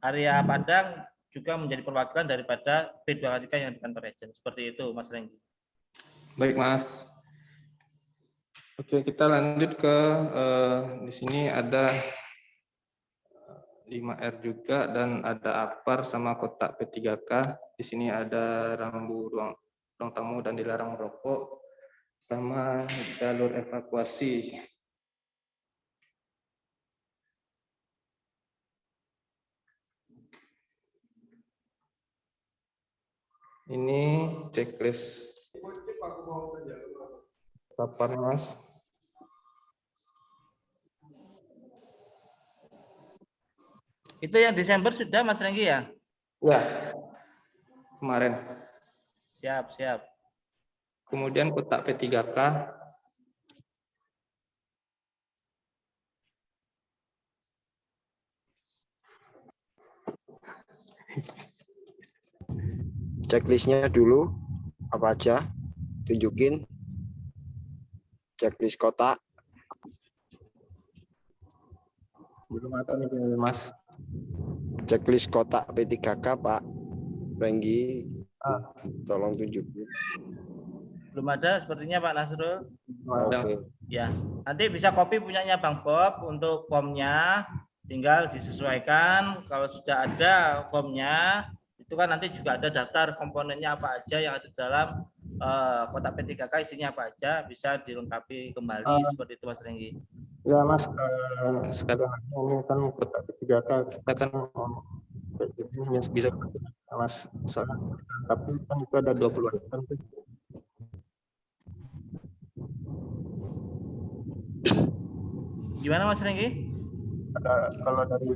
area Padang juga menjadi perwakilan daripada P2K3 yang di kantor region. Seperti itu Mas Renggi. Baik Mas. Oke, kita lanjut ke di sini ada 5R juga dan ada APAR sama kotak P3K. Di sini ada rambu ruang tamu dan dilarang merokok sama jalur evakuasi. Ini checklist kapan Mas? Itu yang Desember sudah Mas Renggi ya? Ya, kemarin. Siap, siap. Kemudian kotak P3K. Checklistnya dulu apa aja, tunjukin checklist kotak. Belum ada nih Mas. Checklist kotak P3K Pak Renggi, tolong tunjukin. Belum ada sepertinya Pak Nasrul. Oke. Ya, nanti bisa copy punyanya Bang Bob untuk formnya, tinggal disesuaikan. Kalau sudah ada formnya, itu kan nanti juga ada daftar komponennya apa aja yang ada dalam kotak P3K, isinya apa aja, bisa dilengkapi kembali seperti itu Mas Renggi. Ya Mas, sekarang ini kan kotak P3K kita kan bisa Mas, soalnya tapi kan itu ada 20 item tuh. Gimana Mas Renggi? Ada kalau dari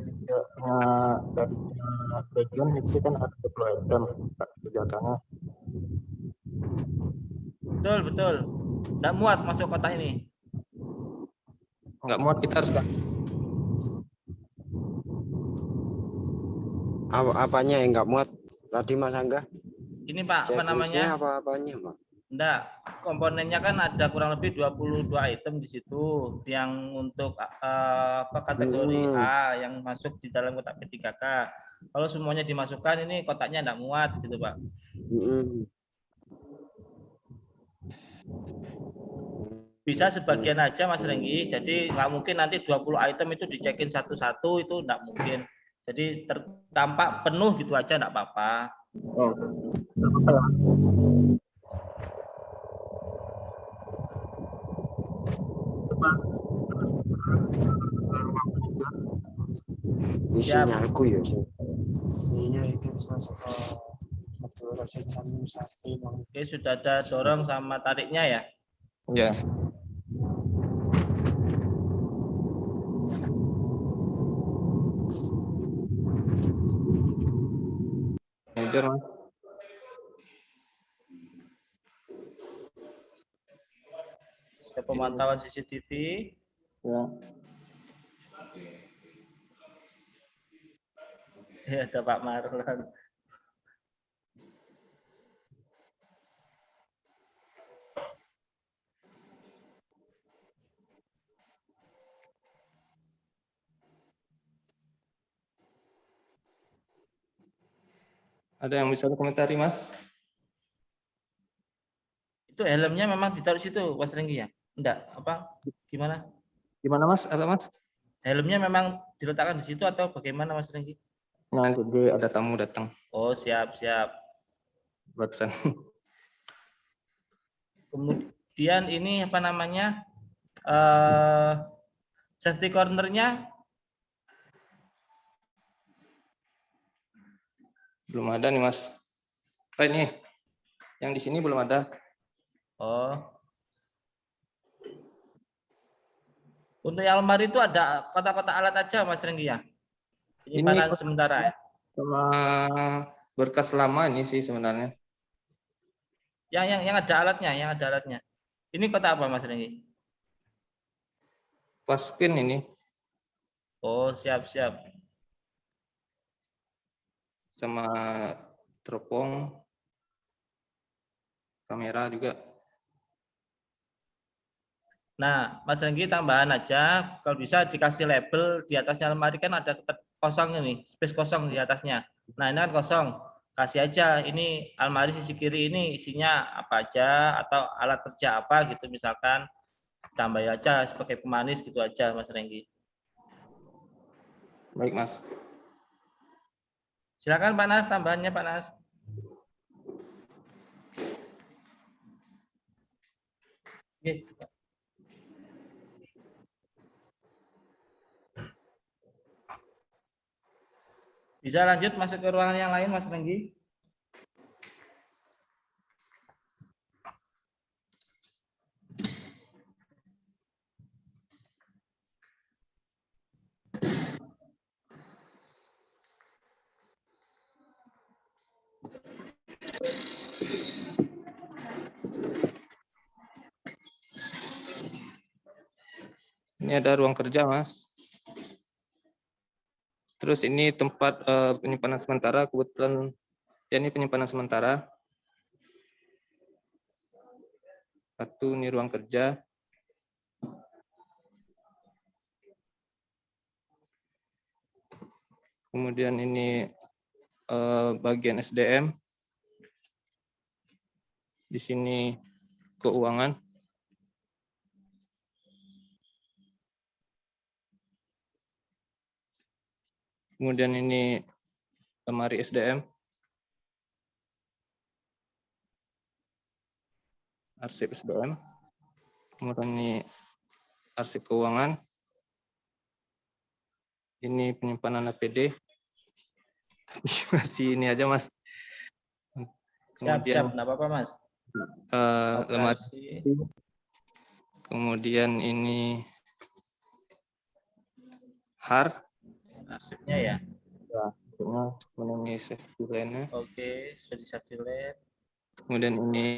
bagian itu kan ada 20 item P3K-nya. Betul, betul. Nggak muat masuk kotak ini. Nggak muat, kita harus Apanya yang nggak muat tadi Mas Angga? Ini Pak, apa namanya? Apa-apanya Pak? Enggak, komponennya kan ada kurang lebih 22 item di situ yang untuk kategori A yang masuk di dalam kotak P3K. Kalau semuanya dimasukkan ini kotaknya enggak muat gitu, Pak. Bisa sebagian aja Mas Renggi, jadi nggak mungkin nanti 20 item itu dicekin satu-satu, itu enggak mungkin. Jadi tampak penuh gitu aja enggak apa-apa. Ini sinyalku ya. Iya, itu masuk ke Oke, sudah ada dorong sama tariknya ya? ya. Manager Mas. Ada pemantauan CCTV. Ya. Ya, ada Pak Marlon. Ada yang bisa komentari Mas? Itu helmnya memang ditaruh situ, Mas Renggi ya? Enggak, apa? Gimana? Gimana Mas? Apa Mas? Helmnya memang diletakkan di situ atau bagaimana Mas Renggi? Nah, jadi ada tamu datang. Oh, siap, siap. Barusan. Kemudian ini apa namanya? Safety corner-nya Belum ada nih Mas. Ini yang di sini belum ada. oh. Untuk yang lemari itu ada kotak-kotak alat aja Mas Renggi ya? Penyimpanan sementara ya? Sama berkas lama ini sih sebenarnya. Yang ada alatnya, yang ada alatnya. Ini kotak apa Mas Renggi? Paspin ini. Oh, siap-siap. Sama teropong. Kamera juga. Nah, Mas Renggi tambahan aja, kalau bisa dikasih label di atasnya lemari kan ada kosong ini, space kosong di atasnya. Nah, ini kan kosong. Kasih aja, ini almari sisi kiri ini isinya apa aja, atau alat kerja apa gitu misalkan. Tambah aja sebagai pemanis gitu aja Mas Renggi. Baik Mas. Silakan Pak Nas, tambahannya Pak Nas. Oke. Bisa lanjut masuk ke ruangan yang lain Mas Renggi? Ini ada ruang kerja, Mas. Terus ini tempat penyimpanan sementara, kebetulan ya ini penyimpanan sementara. Satu, ini ruang kerja. Kemudian ini bagian SDM. Di sini keuangan. Kemudian ini lemari SDM. Arsip SDM. Kemudian ini arsip keuangan. Ini penyimpanan APD. Masih ini aja, Mas. Siap, enggak apa-apa, Mas. Lemari. Kemudian ini Arsipnya ya. Menemui safety lane-nya. Oke, sudah di safety lane. Kemudian ini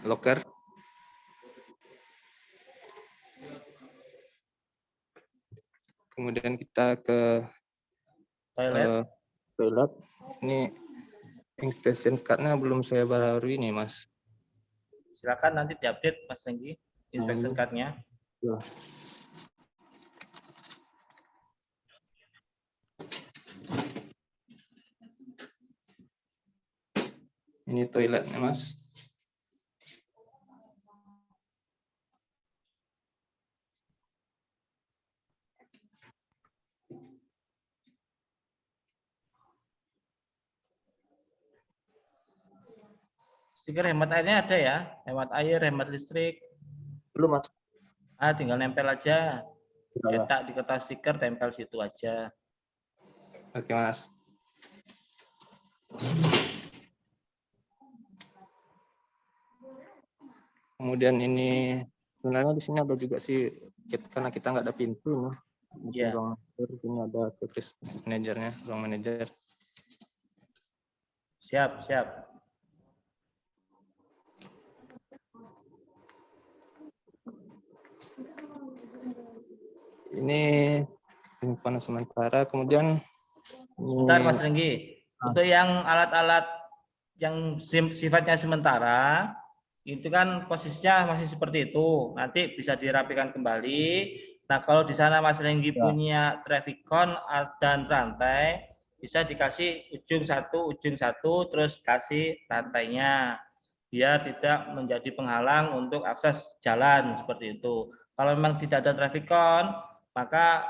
locker. Kemudian kita ke toilet. Ini inspection card-nya belum saya baru ini, Mas. Silakan nanti diupdate, Mas Renggi, inspection card-nya. Ya. Ini toiletnya, Mas. Stiker hemat airnya ada ya? Hemat air, hemat listrik. Belum, Mas. Tinggal nempel aja. Ya. Cetak di kertas stiker, tempel situ aja. Oke, Mas. Kemudian ini sebenarnya di sini ada juga sih, karena kita nggak ada pintu. Iya. Ini ada tulis manajernya, ruang manajer. Siap. Ini penyimpanan sementara. Kemudian Bentar, Mas Renggi. Untuk yang alat-alat yang sifatnya sementara, itu kan posisinya masih seperti itu. Nanti bisa dirapikan kembali. Nah, kalau di sana Mas Renggi punya traffic cone dan rantai, bisa dikasih ujung satu, terus kasih rantainya. Biar tidak menjadi penghalang untuk akses jalan seperti itu. Kalau memang tidak ada traffic cone, maka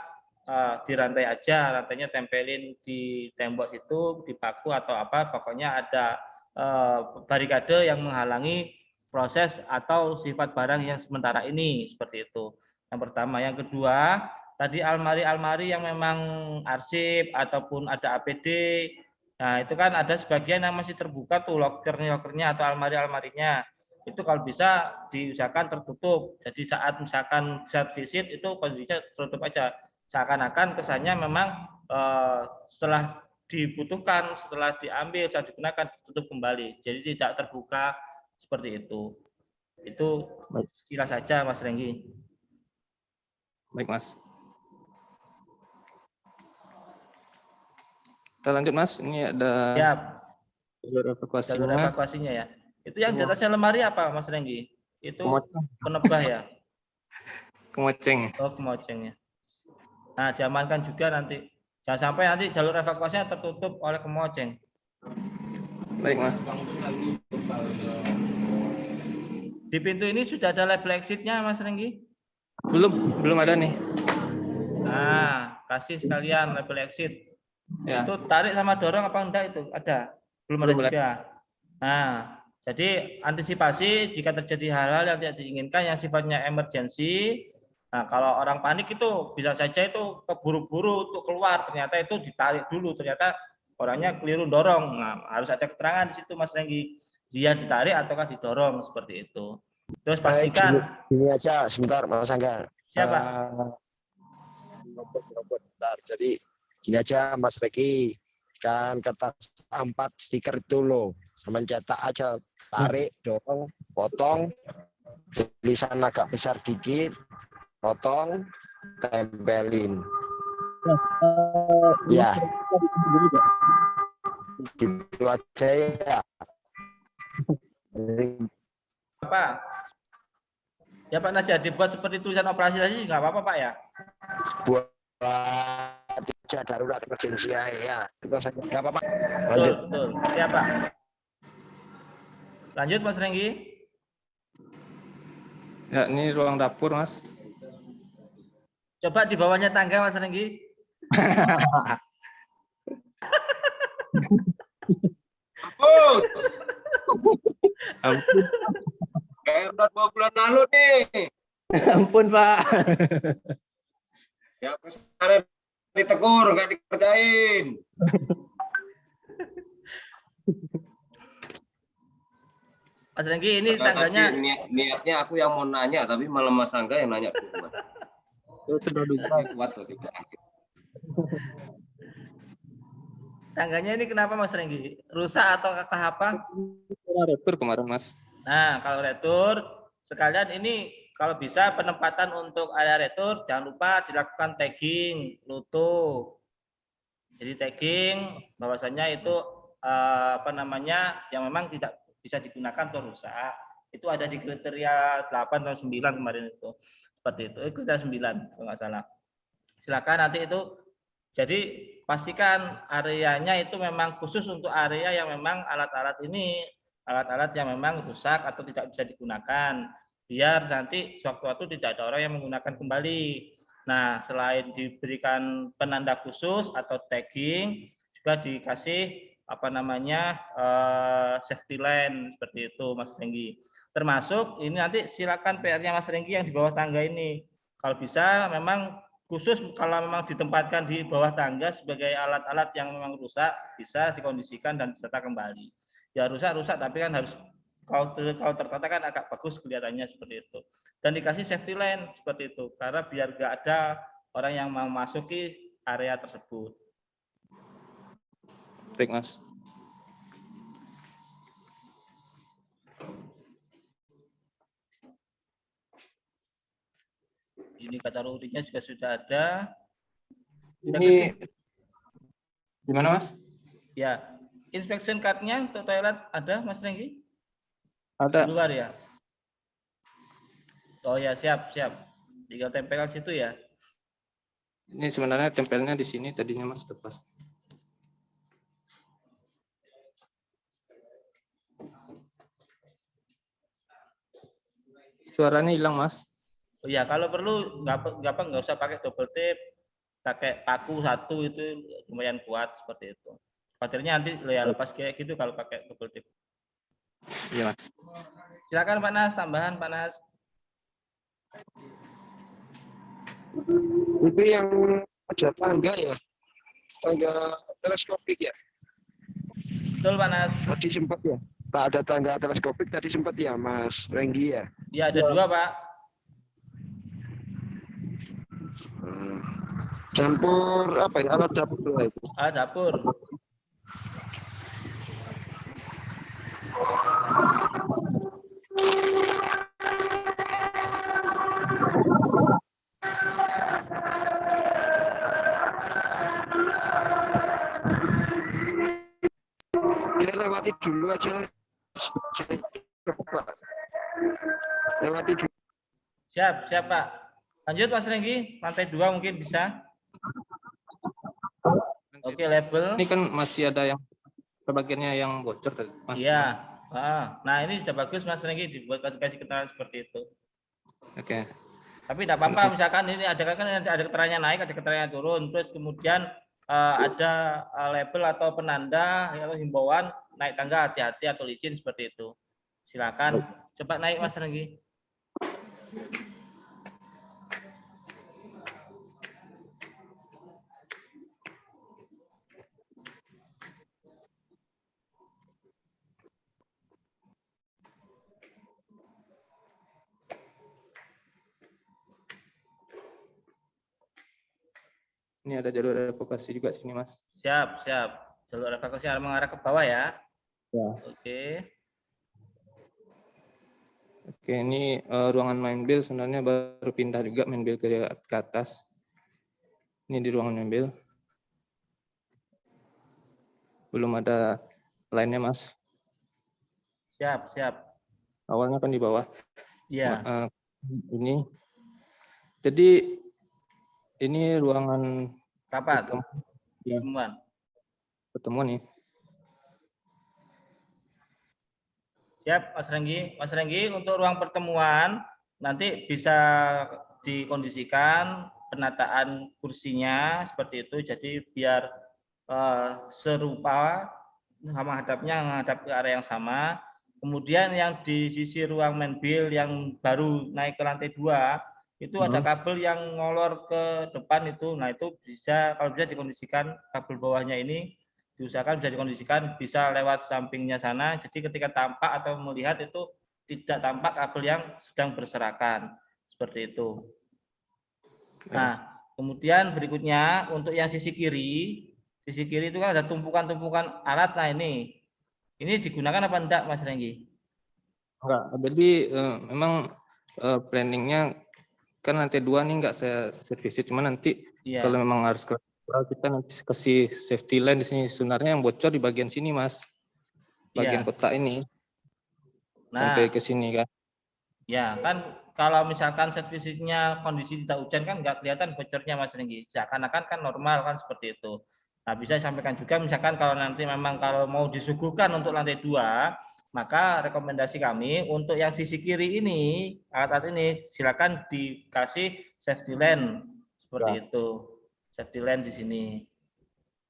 dirantai aja, rantainya tempelin di tembok situ, di paku atau apa, pokoknya ada barikade yang menghalangi proses atau sifat barang yang sementara ini, seperti itu. Yang pertama. Yang kedua, tadi almari-almari yang memang arsip ataupun ada APD, nah itu kan ada sebagian yang masih terbuka tuh lokernya atau almari-almarinya. Itu kalau bisa diusahakan tertutup. Jadi saat misalkan saat visit itu kondisinya tertutup aja. Seakan-akan kesannya memang setelah dibutuhkan, setelah diambil, saat digunakan ditutup kembali. Jadi tidak terbuka seperti itu. Itu sekilas saja, Mas Renggi. baik, Mas. Kita lanjut, Mas. Ini ada Siap. jalur Jalur evakuasinya ya. Itu yang di atasnya lemari apa, Mas Renggi? Itu penebah ya? Kemoceng. Oh, kemoceng ya. Nah, diamankan juga nanti. Jangan sampai nanti jalur evakuasinya tertutup oleh kemoceng. Baik, Mas. Di pintu ini sudah ada label exit-nya, Mas Renggi? Belum ada nih. Nah, kasih sekalian label exit. Ya. Itu tarik sama dorong apa enggak itu? Ada? Belum ada juga. Nah, jadi antisipasi jika terjadi hal-hal yang tidak diinginkan yang sifatnya emergensi. Nah, kalau orang panik itu bisa saja itu keburu-buru untuk keluar, ternyata itu ditarik dulu, ternyata orangnya keliru dorong. Nah, harus ada keterangan di situ, Mas Renggi. Dia ditarik ataukah didorong seperti itu. Terus pastikan. Gini aja, sebentar, Mas Angga. Siapa? Bentar. Jadi gini aja, Mas Reki. kan kertas A4 stiker itu loh, sama cetak aja, tarik, dorong, potong, tulisan agak besar dikit, potong, tempelin. Ya, gitu aja ya. Pak. Ya Pak Nasya, dibuat seperti tulisan operasi tadi nggak apa-apa Pak ya? Buat kerja darurat emergensi ya. Nggak apa-apa. Betul, Lanjut. betul. Siap Pak. Lanjut Mas Renggi. Ya, ini ruang dapur, Mas. Coba di bawahnya tangga Mas Renggi. Bos, Ampun, kayak udah 2 bulan lalu nih. ampun Pak. Ya kemarin ditegur, nggak dikerjain. Mas Renggi, ini Padahal tangganya. tadi niatnya aku yang mau nanya, tapi malah Mas Angga yang nanya duluan. Sudah duga. Kuat berarti Mas Angga. Tangganya ini kenapa Mas Renggi? Rusak atau apa? Retur kemarin, Mas. Nah, kalau retur, sekalian ini kalau bisa penempatan untuk area retur, jangan lupa dilakukan tagging, luto. Jadi tagging, bahwasanya itu yang memang tidak bisa digunakan atau rusak. Itu ada di kriteria 8 atau 9 kemarin itu. Seperti itu. Kriteria 9 kalau nggak salah. Silakan nanti itu. Jadi pastikan areanya itu memang khusus untuk area yang memang alat-alat yang memang rusak atau tidak bisa digunakan. Biar nanti sewaktu-waktu tidak ada orang yang menggunakan kembali. Nah, selain diberikan penanda khusus atau tagging, juga dikasih safety line seperti itu Mas Renggi. Termasuk ini nanti silakan PR-nya Mas Renggi yang di bawah tangga ini. Kalau bisa memang khusus kalau memang ditempatkan di bawah tangga sebagai alat-alat yang memang rusak bisa dikondisikan dan ditata kembali. Ya rusak tapi kan harus kalau tertata kan agak bagus kelihatannya seperti itu. Dan dikasih safety line seperti itu karena biar nggak ada orang yang mau masuki area tersebut. Baik, Mas. Ini katalognya juga sudah ada. Ini gimana, Mas? Ya, inspection card-nya untuk toilet ada, Mas Renggi? Ada. Di luar ya? Oh ya, siap. Tinggal tempelkan situ ya. Ini sebenarnya tempelnya di sini tadinya, Mas, lepas. Suaranya hilang, Mas. Oh ya, kalau perlu nggak usah pakai double tape, pakai paku satu itu lumayan kuat seperti itu. Khawatirnya nanti ya lepas kayak gitu kalau pakai double tape. Iya, Mas. Silakan Pak Nas, tambahan Pak Nas. Itu yang ada tangga ya, tangga teleskopik ya. Betul Pak Nas. Tadi sempat ya, Pak, ada tangga teleskopik tadi sempat ya Mas Renggi ya. Ya ada dua Pak. Campur apa ya, alat dapur itu. Dapur. Kita lewati dulu aja. Lewati dulu. Siap Pak. Lanjut Mas Renggi, lantai 2 mungkin bisa. Oke, label. Ini kan masih ada yang bagiannya yang bocor tadi, Mas. Iya. Nah ini sudah bagus Mas Renggi dibuat kasih keterangan seperti itu. Oke. Tapi tidak apa-apa, misalkan ini ada keterangannya naik, ada keterangannya turun, terus kemudian ada label atau penanda atau himbauan naik tangga hati-hati atau licin seperti itu. Silakan coba naik Mas Renggi. Ini ada jalur evakuasi juga sini, Mas. Siap. Jalur evakuasi yang mengarah ke bawah ya. Ya. Oke. Oke, ini ruangan main bill sebenarnya baru pindah juga main bill ke atas. Ini di ruangan main bill. Belum ada lainnya, Mas. Siap, siap. Awalnya kan di bawah. Iya. Ini. Jadi ini ruangan Rapat. Ya. Pertemuan nih. Siap, Mas Renggi. Mas Renggi, untuk ruang pertemuan nanti bisa dikondisikan penataan kursinya seperti itu. Jadi biar serupa menghadap ke area yang sama. Kemudian yang di sisi ruang main bill yang baru naik ke lantai 2 itu ada kabel yang ngolor ke depan itu. Nah, itu bisa kalau bisa dikondisikan kabel bawahnya ini diusahakan bisa dikondisikan bisa lewat sampingnya sana. Jadi ketika tampak atau melihat itu tidak tampak kabel yang sedang berserakan. Seperti itu. Nah, kemudian berikutnya untuk yang sisi kiri itu kan ada tumpukan-tumpukan alat. Nah, ini digunakan apa enggak, Mas Renggi? Enggak, jadi memang planningnya kan lantai 2 nih enggak saya visit, cuma nanti kalau memang harus kita nanti kasih safety line di sini. Sebenarnya yang bocor di bagian sini, Mas. Bagian kotak ini. Sampai ke sini kan. Ya, kan kalau misalkan set visitnya kondisi tidak hujan kan nggak kelihatan bocornya, Mas Renggi. Seakan-akan kan normal kan seperti itu. Nah, bisa disampaikan juga misalkan kalau nanti memang kalau mau disuguhkan untuk lantai 2, maka rekomendasi kami untuk yang sisi kiri ini, alat-alat ini silakan dikasih safety line seperti itu. Safety line di sini.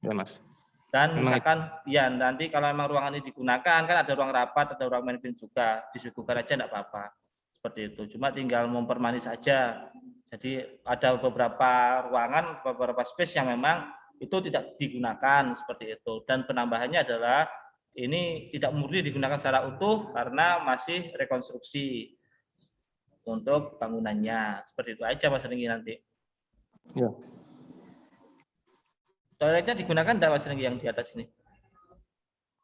Ya, Mas. Dan misalkan ya nanti kalau memang ruangan ini digunakan kan ada ruang rapat, ada ruang main juga, disuguhkan aja enggak apa-apa. Seperti itu. Cuma tinggal mempermanis saja. Jadi ada beberapa ruangan, beberapa space yang memang itu tidak digunakan seperti itu. Dan penambahannya adalah ini tidak murni digunakan secara utuh karena masih rekonstruksi untuk bangunannya. Seperti itu aja, Mas Renggi nanti. Ya. Toiletnya digunakan enggak, Mas Renggi, yang di atas ini?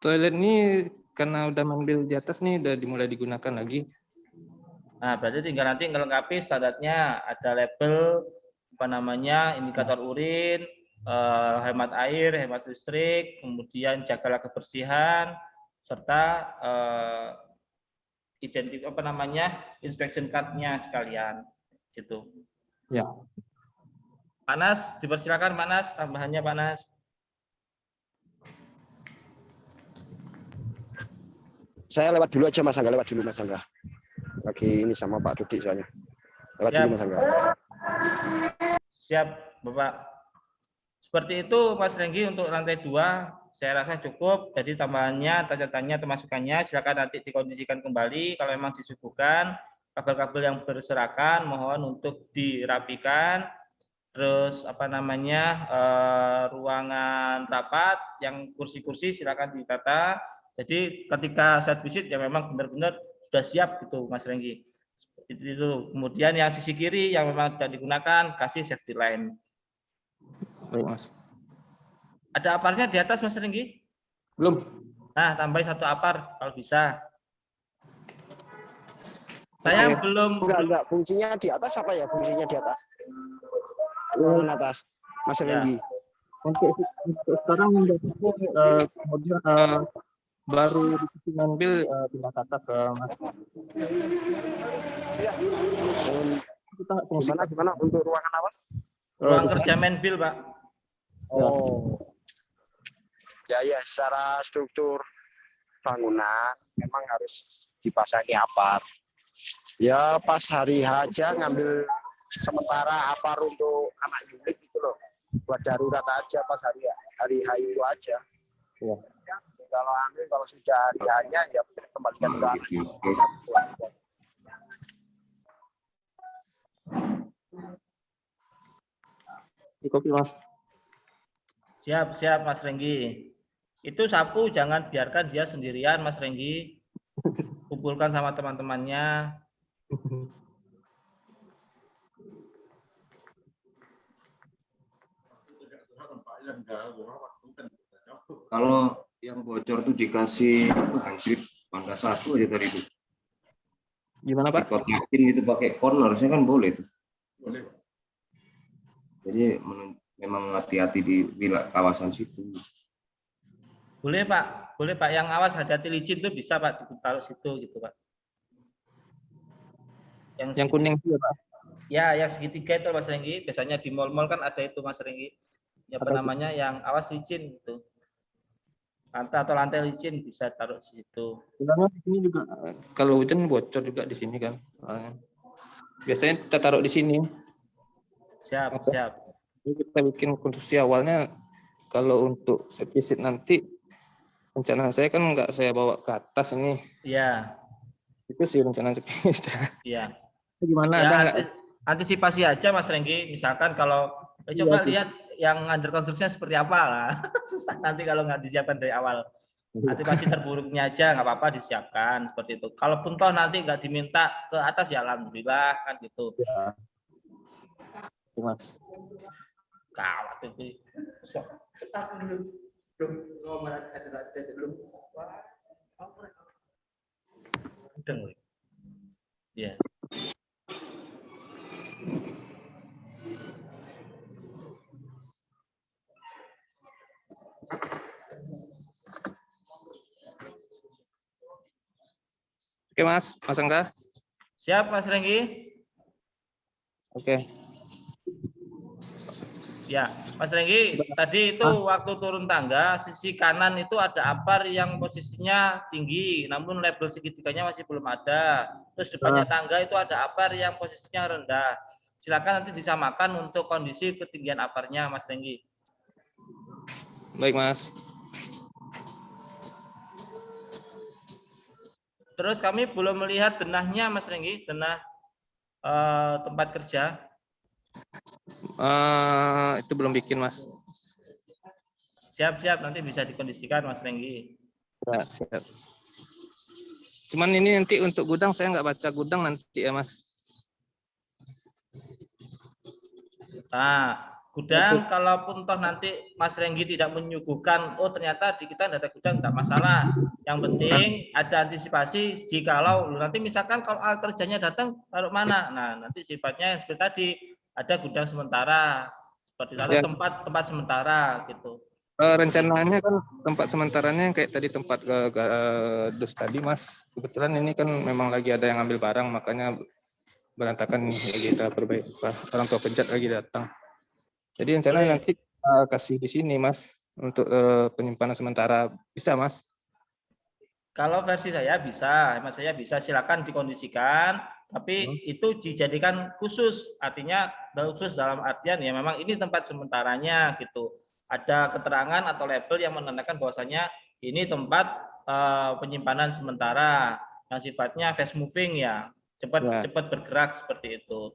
Toilet ini karena udah ambil di atas nih udah dimulai digunakan lagi. Nah, berarti tinggal nanti melengkapi standarnya ada label apa namanya indikator urin, hemat air, hemat listrik, kemudian jagalah kebersihan serta identik apa namanya inspection card-nya sekalian gitu. Ya. Panas, dipersilakan Panas, tambahannya Panas. Saya lewat dulu aja Mas Angga, lewat dulu Mas Angga. Lagi ini sama Pak Dudi soalnya. Lewat dulu Mas Angga. Siap, Bapak. Seperti itu Mas Renggi untuk lantai 2, saya rasa cukup. Jadi tambahannya, catatannya, termasukannya silakan nanti dikondisikan kembali kalau memang disuguhkan. Kabel-kabel yang berserakan mohon untuk dirapikan. Terus apa namanya ruangan rapat yang kursi-kursi silakan ditata. Jadi ketika saat visit ya memang benar-benar sudah siap gitu Mas Renggi. Itu. Kemudian yang sisi kiri yang memang tidak digunakan kasih safety line. Baik, Mas. Ada aparnya di atas Mas Renggi? Belum. Nah, tambahin 1 apar kalau bisa. Saya belum. Enggak. Fungsinya di atas apa ya? Fungsinya di atas. Ruangan atas. Mas Renggi. Untuk sekarang kemudian baru di mobil pindah kata ke Mas. Kita Gimana untuk ruangan apa? Ruang kerja menbil, Pak. Oh. Ya, secara struktur bangunan memang harus dipasangi apar. Ya pas hari H aja ngambil sementara apar untuk anak unit gitu loh. Buat darurat aja pas hari H itu aja. Ya. Kalau sudah hari H-nya ya kembalikan ke anak. Di kopi Mas. Siap Mas Renggi. Itu sapu jangan biarkan dia sendirian Mas Renggi. Kumpulkan sama teman-temannya. Kalau yang bocor tuh dikasih anjir pangkat 1 aja tadi itu. Gimana Pak? Dikotakin gitu pakai corner, saya kan boleh tuh. Boleh. Jadi memang hati-hati di wilayah kawasan situ. Boleh Pak, boleh Pak. Yang awas hati-hati licin tuh bisa Pak ditaruh situ gitu Pak. Yang kuning itu ya Pak? Ya, yang segitiga itu Mas Renggi. Biasanya di mal-mal kan ada itu Mas Renggi. Apa namanya yang awas licin gitu. Lantai licin bisa taruh di situ. Sebenarnya di sini juga kalau hujan bocor juga di sini kan. Biasanya kita taruh di sini. Siap, Oke. siap. Jadi kita bikin konstruksi awalnya kalau untuk sepisit nanti rencana saya kan nggak saya bawa ke atas ini. Iya. Itu sih rencana sepisit. Iya. Gimana Ya, ada nggak? antisipasi aja Mas Renggi. Misalkan kalau coba lihat yang under konstruksinya seperti apa lah. Susah nanti kalau nggak disiapkan dari awal. Antisipasi terburuknya aja nggak apa-apa disiapkan seperti itu. Kalaupun toh nanti nggak diminta ke atas ya alhamdulillah kan gitu. Ya. Mas. Kawat itu. Ya. Oke Mas Angga. Siap Mas Renggi? Oke. Ya, Mas Renggi, tadi itu waktu turun tangga, sisi kanan itu ada apar yang posisinya tinggi, namun label segitiganya masih belum ada. Terus depannya tangga itu ada apar yang posisinya rendah. Silakan nanti disamakan untuk kondisi ketinggian aparnya, Mas Renggi. Baik, Mas. Terus kami belum melihat denahnya, Mas Renggi, denah tempat kerja. Itu belum bikin, Mas. Siap-siap, nanti bisa dikondisikan, Mas Renggi. Ya, siap. Cuman ini nanti untuk gudang, saya nggak baca gudang nanti ya, Mas. Nah, gudang, kalaupun toh nanti Mas Renggi tidak menyuguhkan, oh ternyata di kita tidak ada gudang, tidak masalah. Yang penting ada antisipasi jikalau nanti misalkan kalau alat kerjanya datang, taruh mana? Nah, nanti sifatnya seperti tadi, ada gudang sementara, seperti itu, Ya. tempat sementara gitu. Rencananya kan tempat sementaranya kayak tadi tempat dus tadi, Mas. Kebetulan ini kan memang lagi ada yang ambil barang, makanya berantakan lagi kita perbaiki. Orang tua pencet lagi datang. Jadi rencananya nanti kasih di sini, Mas, untuk penyimpanan sementara. Bisa, Mas? Kalau versi saya bisa, hemat saya bisa, silakan dikondisikan, tapi itu dijadikan khusus, artinya khusus dalam artian ya memang ini tempat sementaranya gitu. Ada keterangan atau label yang menandakan bahwasanya ini tempat penyimpanan sementara yang sifatnya fast moving ya, cepat bergerak seperti itu.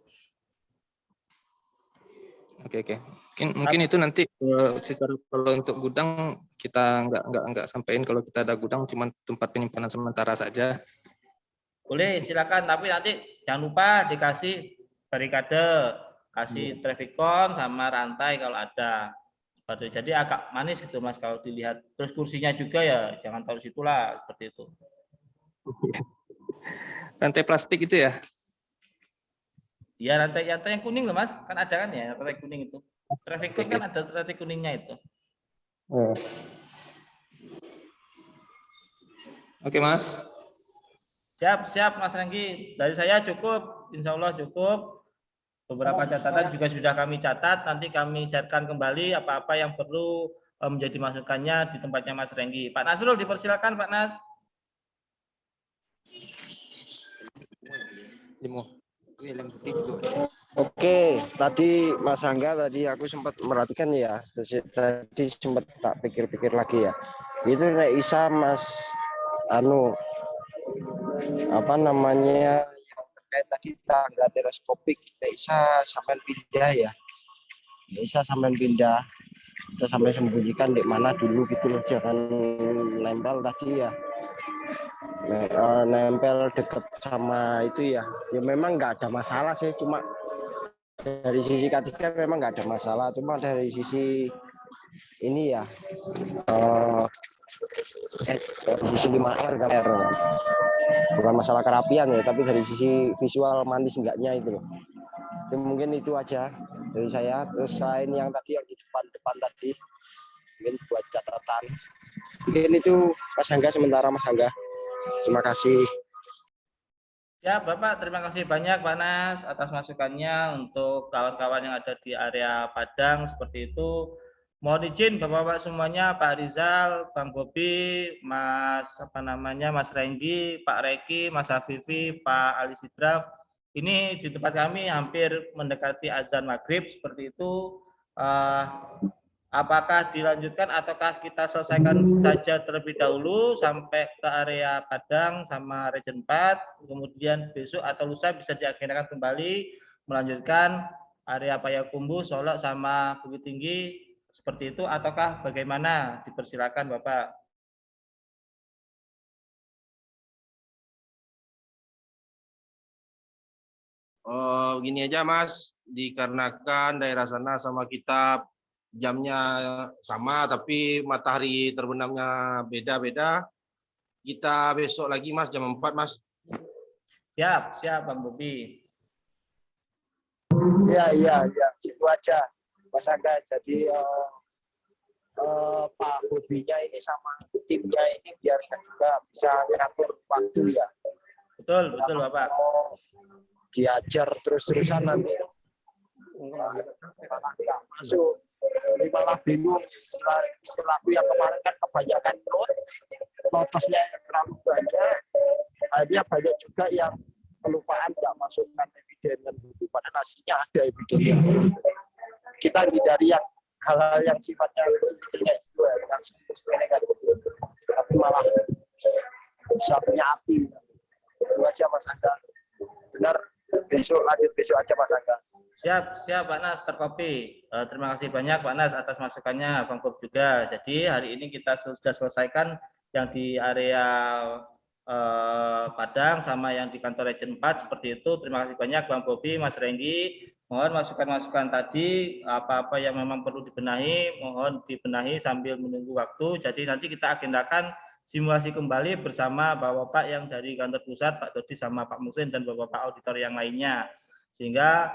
Oke. Mungkin itu nanti secara kalau untuk gudang kita nggak sampein kalau kita ada gudang cuma tempat penyimpanan sementara saja. Boleh silakan, tapi nanti jangan lupa dikasih barikade, kasih traffic cone sama rantai kalau ada. Jadi agak manis gitu Mas kalau dilihat. Terus kursinya juga ya jangan taruh situlah seperti itu. Rantai plastik itu ya? Ya rantai yang kuning loh Mas, kan ada kan ya rantai kuning itu. Traffic cone kan ada rantai kuningnya itu. Oke Mas. Siap Mas Renggi. Dari saya cukup, insya Allah cukup. Beberapa catatan juga sudah kami catat, nanti kami sharekan kembali apa-apa yang perlu menjadi masukannya di tempatnya Mas Renggi. Pak Nasrul dipersilakan Pak Nas. Oke, tadi Mas Angga tadi aku sempat merhatikan ya, tadi sempat tak pikir-pikir lagi ya. Itu nek isa Mas apa namanya yang terkait tadi tangga teleskopik nek isa sampai pindah ya. Nek isa sampai pindah. Kita sampai sembunyikan di mana dulu gitu loh, jangan nempel tadi ya. Nempel dekat sama itu ya memang nggak ada masalah sih, cuma dari sisi K3 memang nggak ada masalah, cuma dari sisi ini ya dari sisi 5R kan R. Bukan masalah kerapian ya, tapi dari sisi visual manis enggaknya itu loh. Itu mungkin itu aja dari saya. Terus selain yang tadi yang di depan tadi, mungkin buat catatan. Mungkin itu Mas Angga sementara Mas Angga. Terima kasih. Ya, Bapak, terima kasih banyak Pak Nas atas masukannya untuk kawan-kawan yang ada di area Padang seperti itu. Mohon izin Bapak-bapak semuanya, Pak Rizal, Bang Bobi, Mas Renggi, Pak Reki, Mas Afifi, Pak Ali Sidraf. Ini di tempat kami hampir mendekati azan maghrib seperti itu. Apakah dilanjutkan ataukah kita selesaikan saja terlebih dahulu sampai ke area Padang sama Region 4, kemudian besok atau lusa bisa diagendakan kembali melanjutkan area Payakumbuh, Solok sama Bukit Tinggi seperti itu, ataukah bagaimana? Dipersilakan Bapak. Gini aja Mas, dikarenakan daerah sana sama kita jamnya sama tapi matahari terbenamnya beda-beda. Kita besok lagi Mas jam 4 Mas. Siap Bang Bobi. Ya, gitu aja Mas Angga. Jadi Pak Bobinya ini sama timnya ini biar juga bisa ngatur waktu ya. Betul Bapak. Diajar terus-terusan nanti nggak masuk. Ini malah bingung istilahku yang kemarin kan kebanyakan notesnya yang terlalu banyak, akhirnya banyak juga yang kelupaan nggak masukkan eviden dan buku, padahal aslinya ada evidennya. Kita hindari yang hal-hal yang sifatnya kecil-kecilnya itu yang sepele kan, tapi malah bisa punya arti. Itu aja Mas Angga. Benar, lanjut besok aja Mas Angga. Siap Pak Nas, terkopi. Terima kasih banyak Pak Nas atas masukannya, Bang Bob juga. Jadi hari ini kita sudah selesaikan yang di area Padang sama yang di kantor Region 4 seperti itu. Terima kasih banyak Bang Bobi, Mas Renggi. Mohon masukan-masukan tadi, apa-apa yang memang perlu dibenahi, mohon dibenahi sambil menunggu waktu. Jadi nanti kita agendakan simulasi kembali bersama Bapak-Bapak yang dari kantor pusat, Pak Dodi sama Pak Musin dan Bapak-Bapak auditor yang lainnya. Sehingga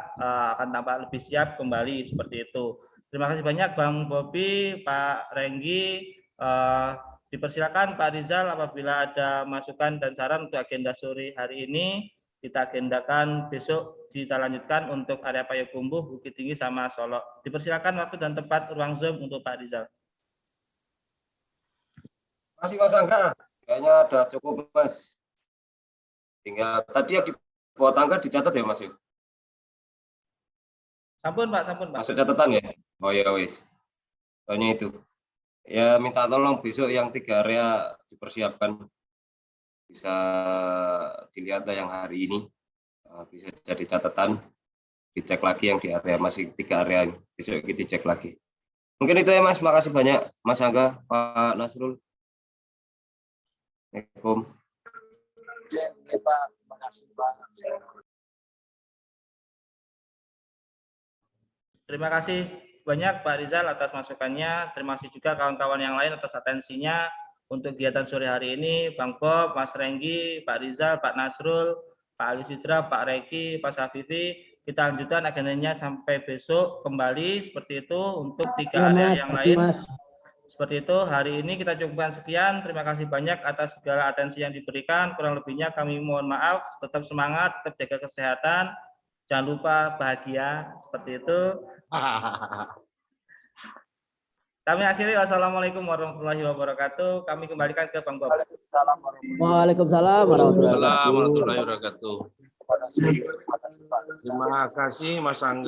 akan tampak lebih siap kembali seperti itu. Terima kasih banyak Bang Bobi, Pak Renggi. Dipersilakan Pak Rizal apabila ada masukan dan saran untuk agenda sore hari ini, kita agendakan besok kita lanjutkan untuk area Payakumbuh, Bukit Tinggi sama Solok. Dipersilakan waktu dan tempat ruang Zoom untuk Pak Rizal. Terima kasih Mas Angga. Kayaknya ada cukup Mas. Tinggal tadi yang di bawah tangga dicatat ya Mas. Sampun Pak. Masuk catatan ya? Oh ya wis. Soalnya itu. Ya minta tolong besok yang 3 area dipersiapkan. Bisa dilihat yang hari ini. Bisa jadi catatan. Dicek lagi yang di area masih 3 area ini. Besok kita cek lagi. Mungkin itu ya Mas. Makasih banyak Mas Angga, Pak Nasrul. Assalamualaikum. Ya, Pak. Terima kasih Pak. Terima kasih banyak Pak Rizal atas masukannya. Terima kasih juga kawan-kawan yang lain atas atensinya untuk kegiatan sore hari ini. Bang Bob, Mas Renggi, Pak Rizal, Pak Nasrul, Pak Ali Sidra, Pak Reki, Pak Safifi. Kita lanjutkan agendanya sampai besok kembali seperti itu untuk 3 area yang lain. Seperti itu, hari ini kita cukupkan sekian. Terima kasih banyak atas segala atensi yang diberikan. Kurang lebihnya kami mohon maaf. Tetap semangat, tetap jaga kesehatan. Jangan lupa bahagia. Seperti itu. Kami akhiri. Wassalamualaikum warahmatullahi wabarakatuh. Kami kembalikan ke Bang Bob. Waalaikumsalam warahmatullahi wabarakatuh. Terima kasih Mas Angga.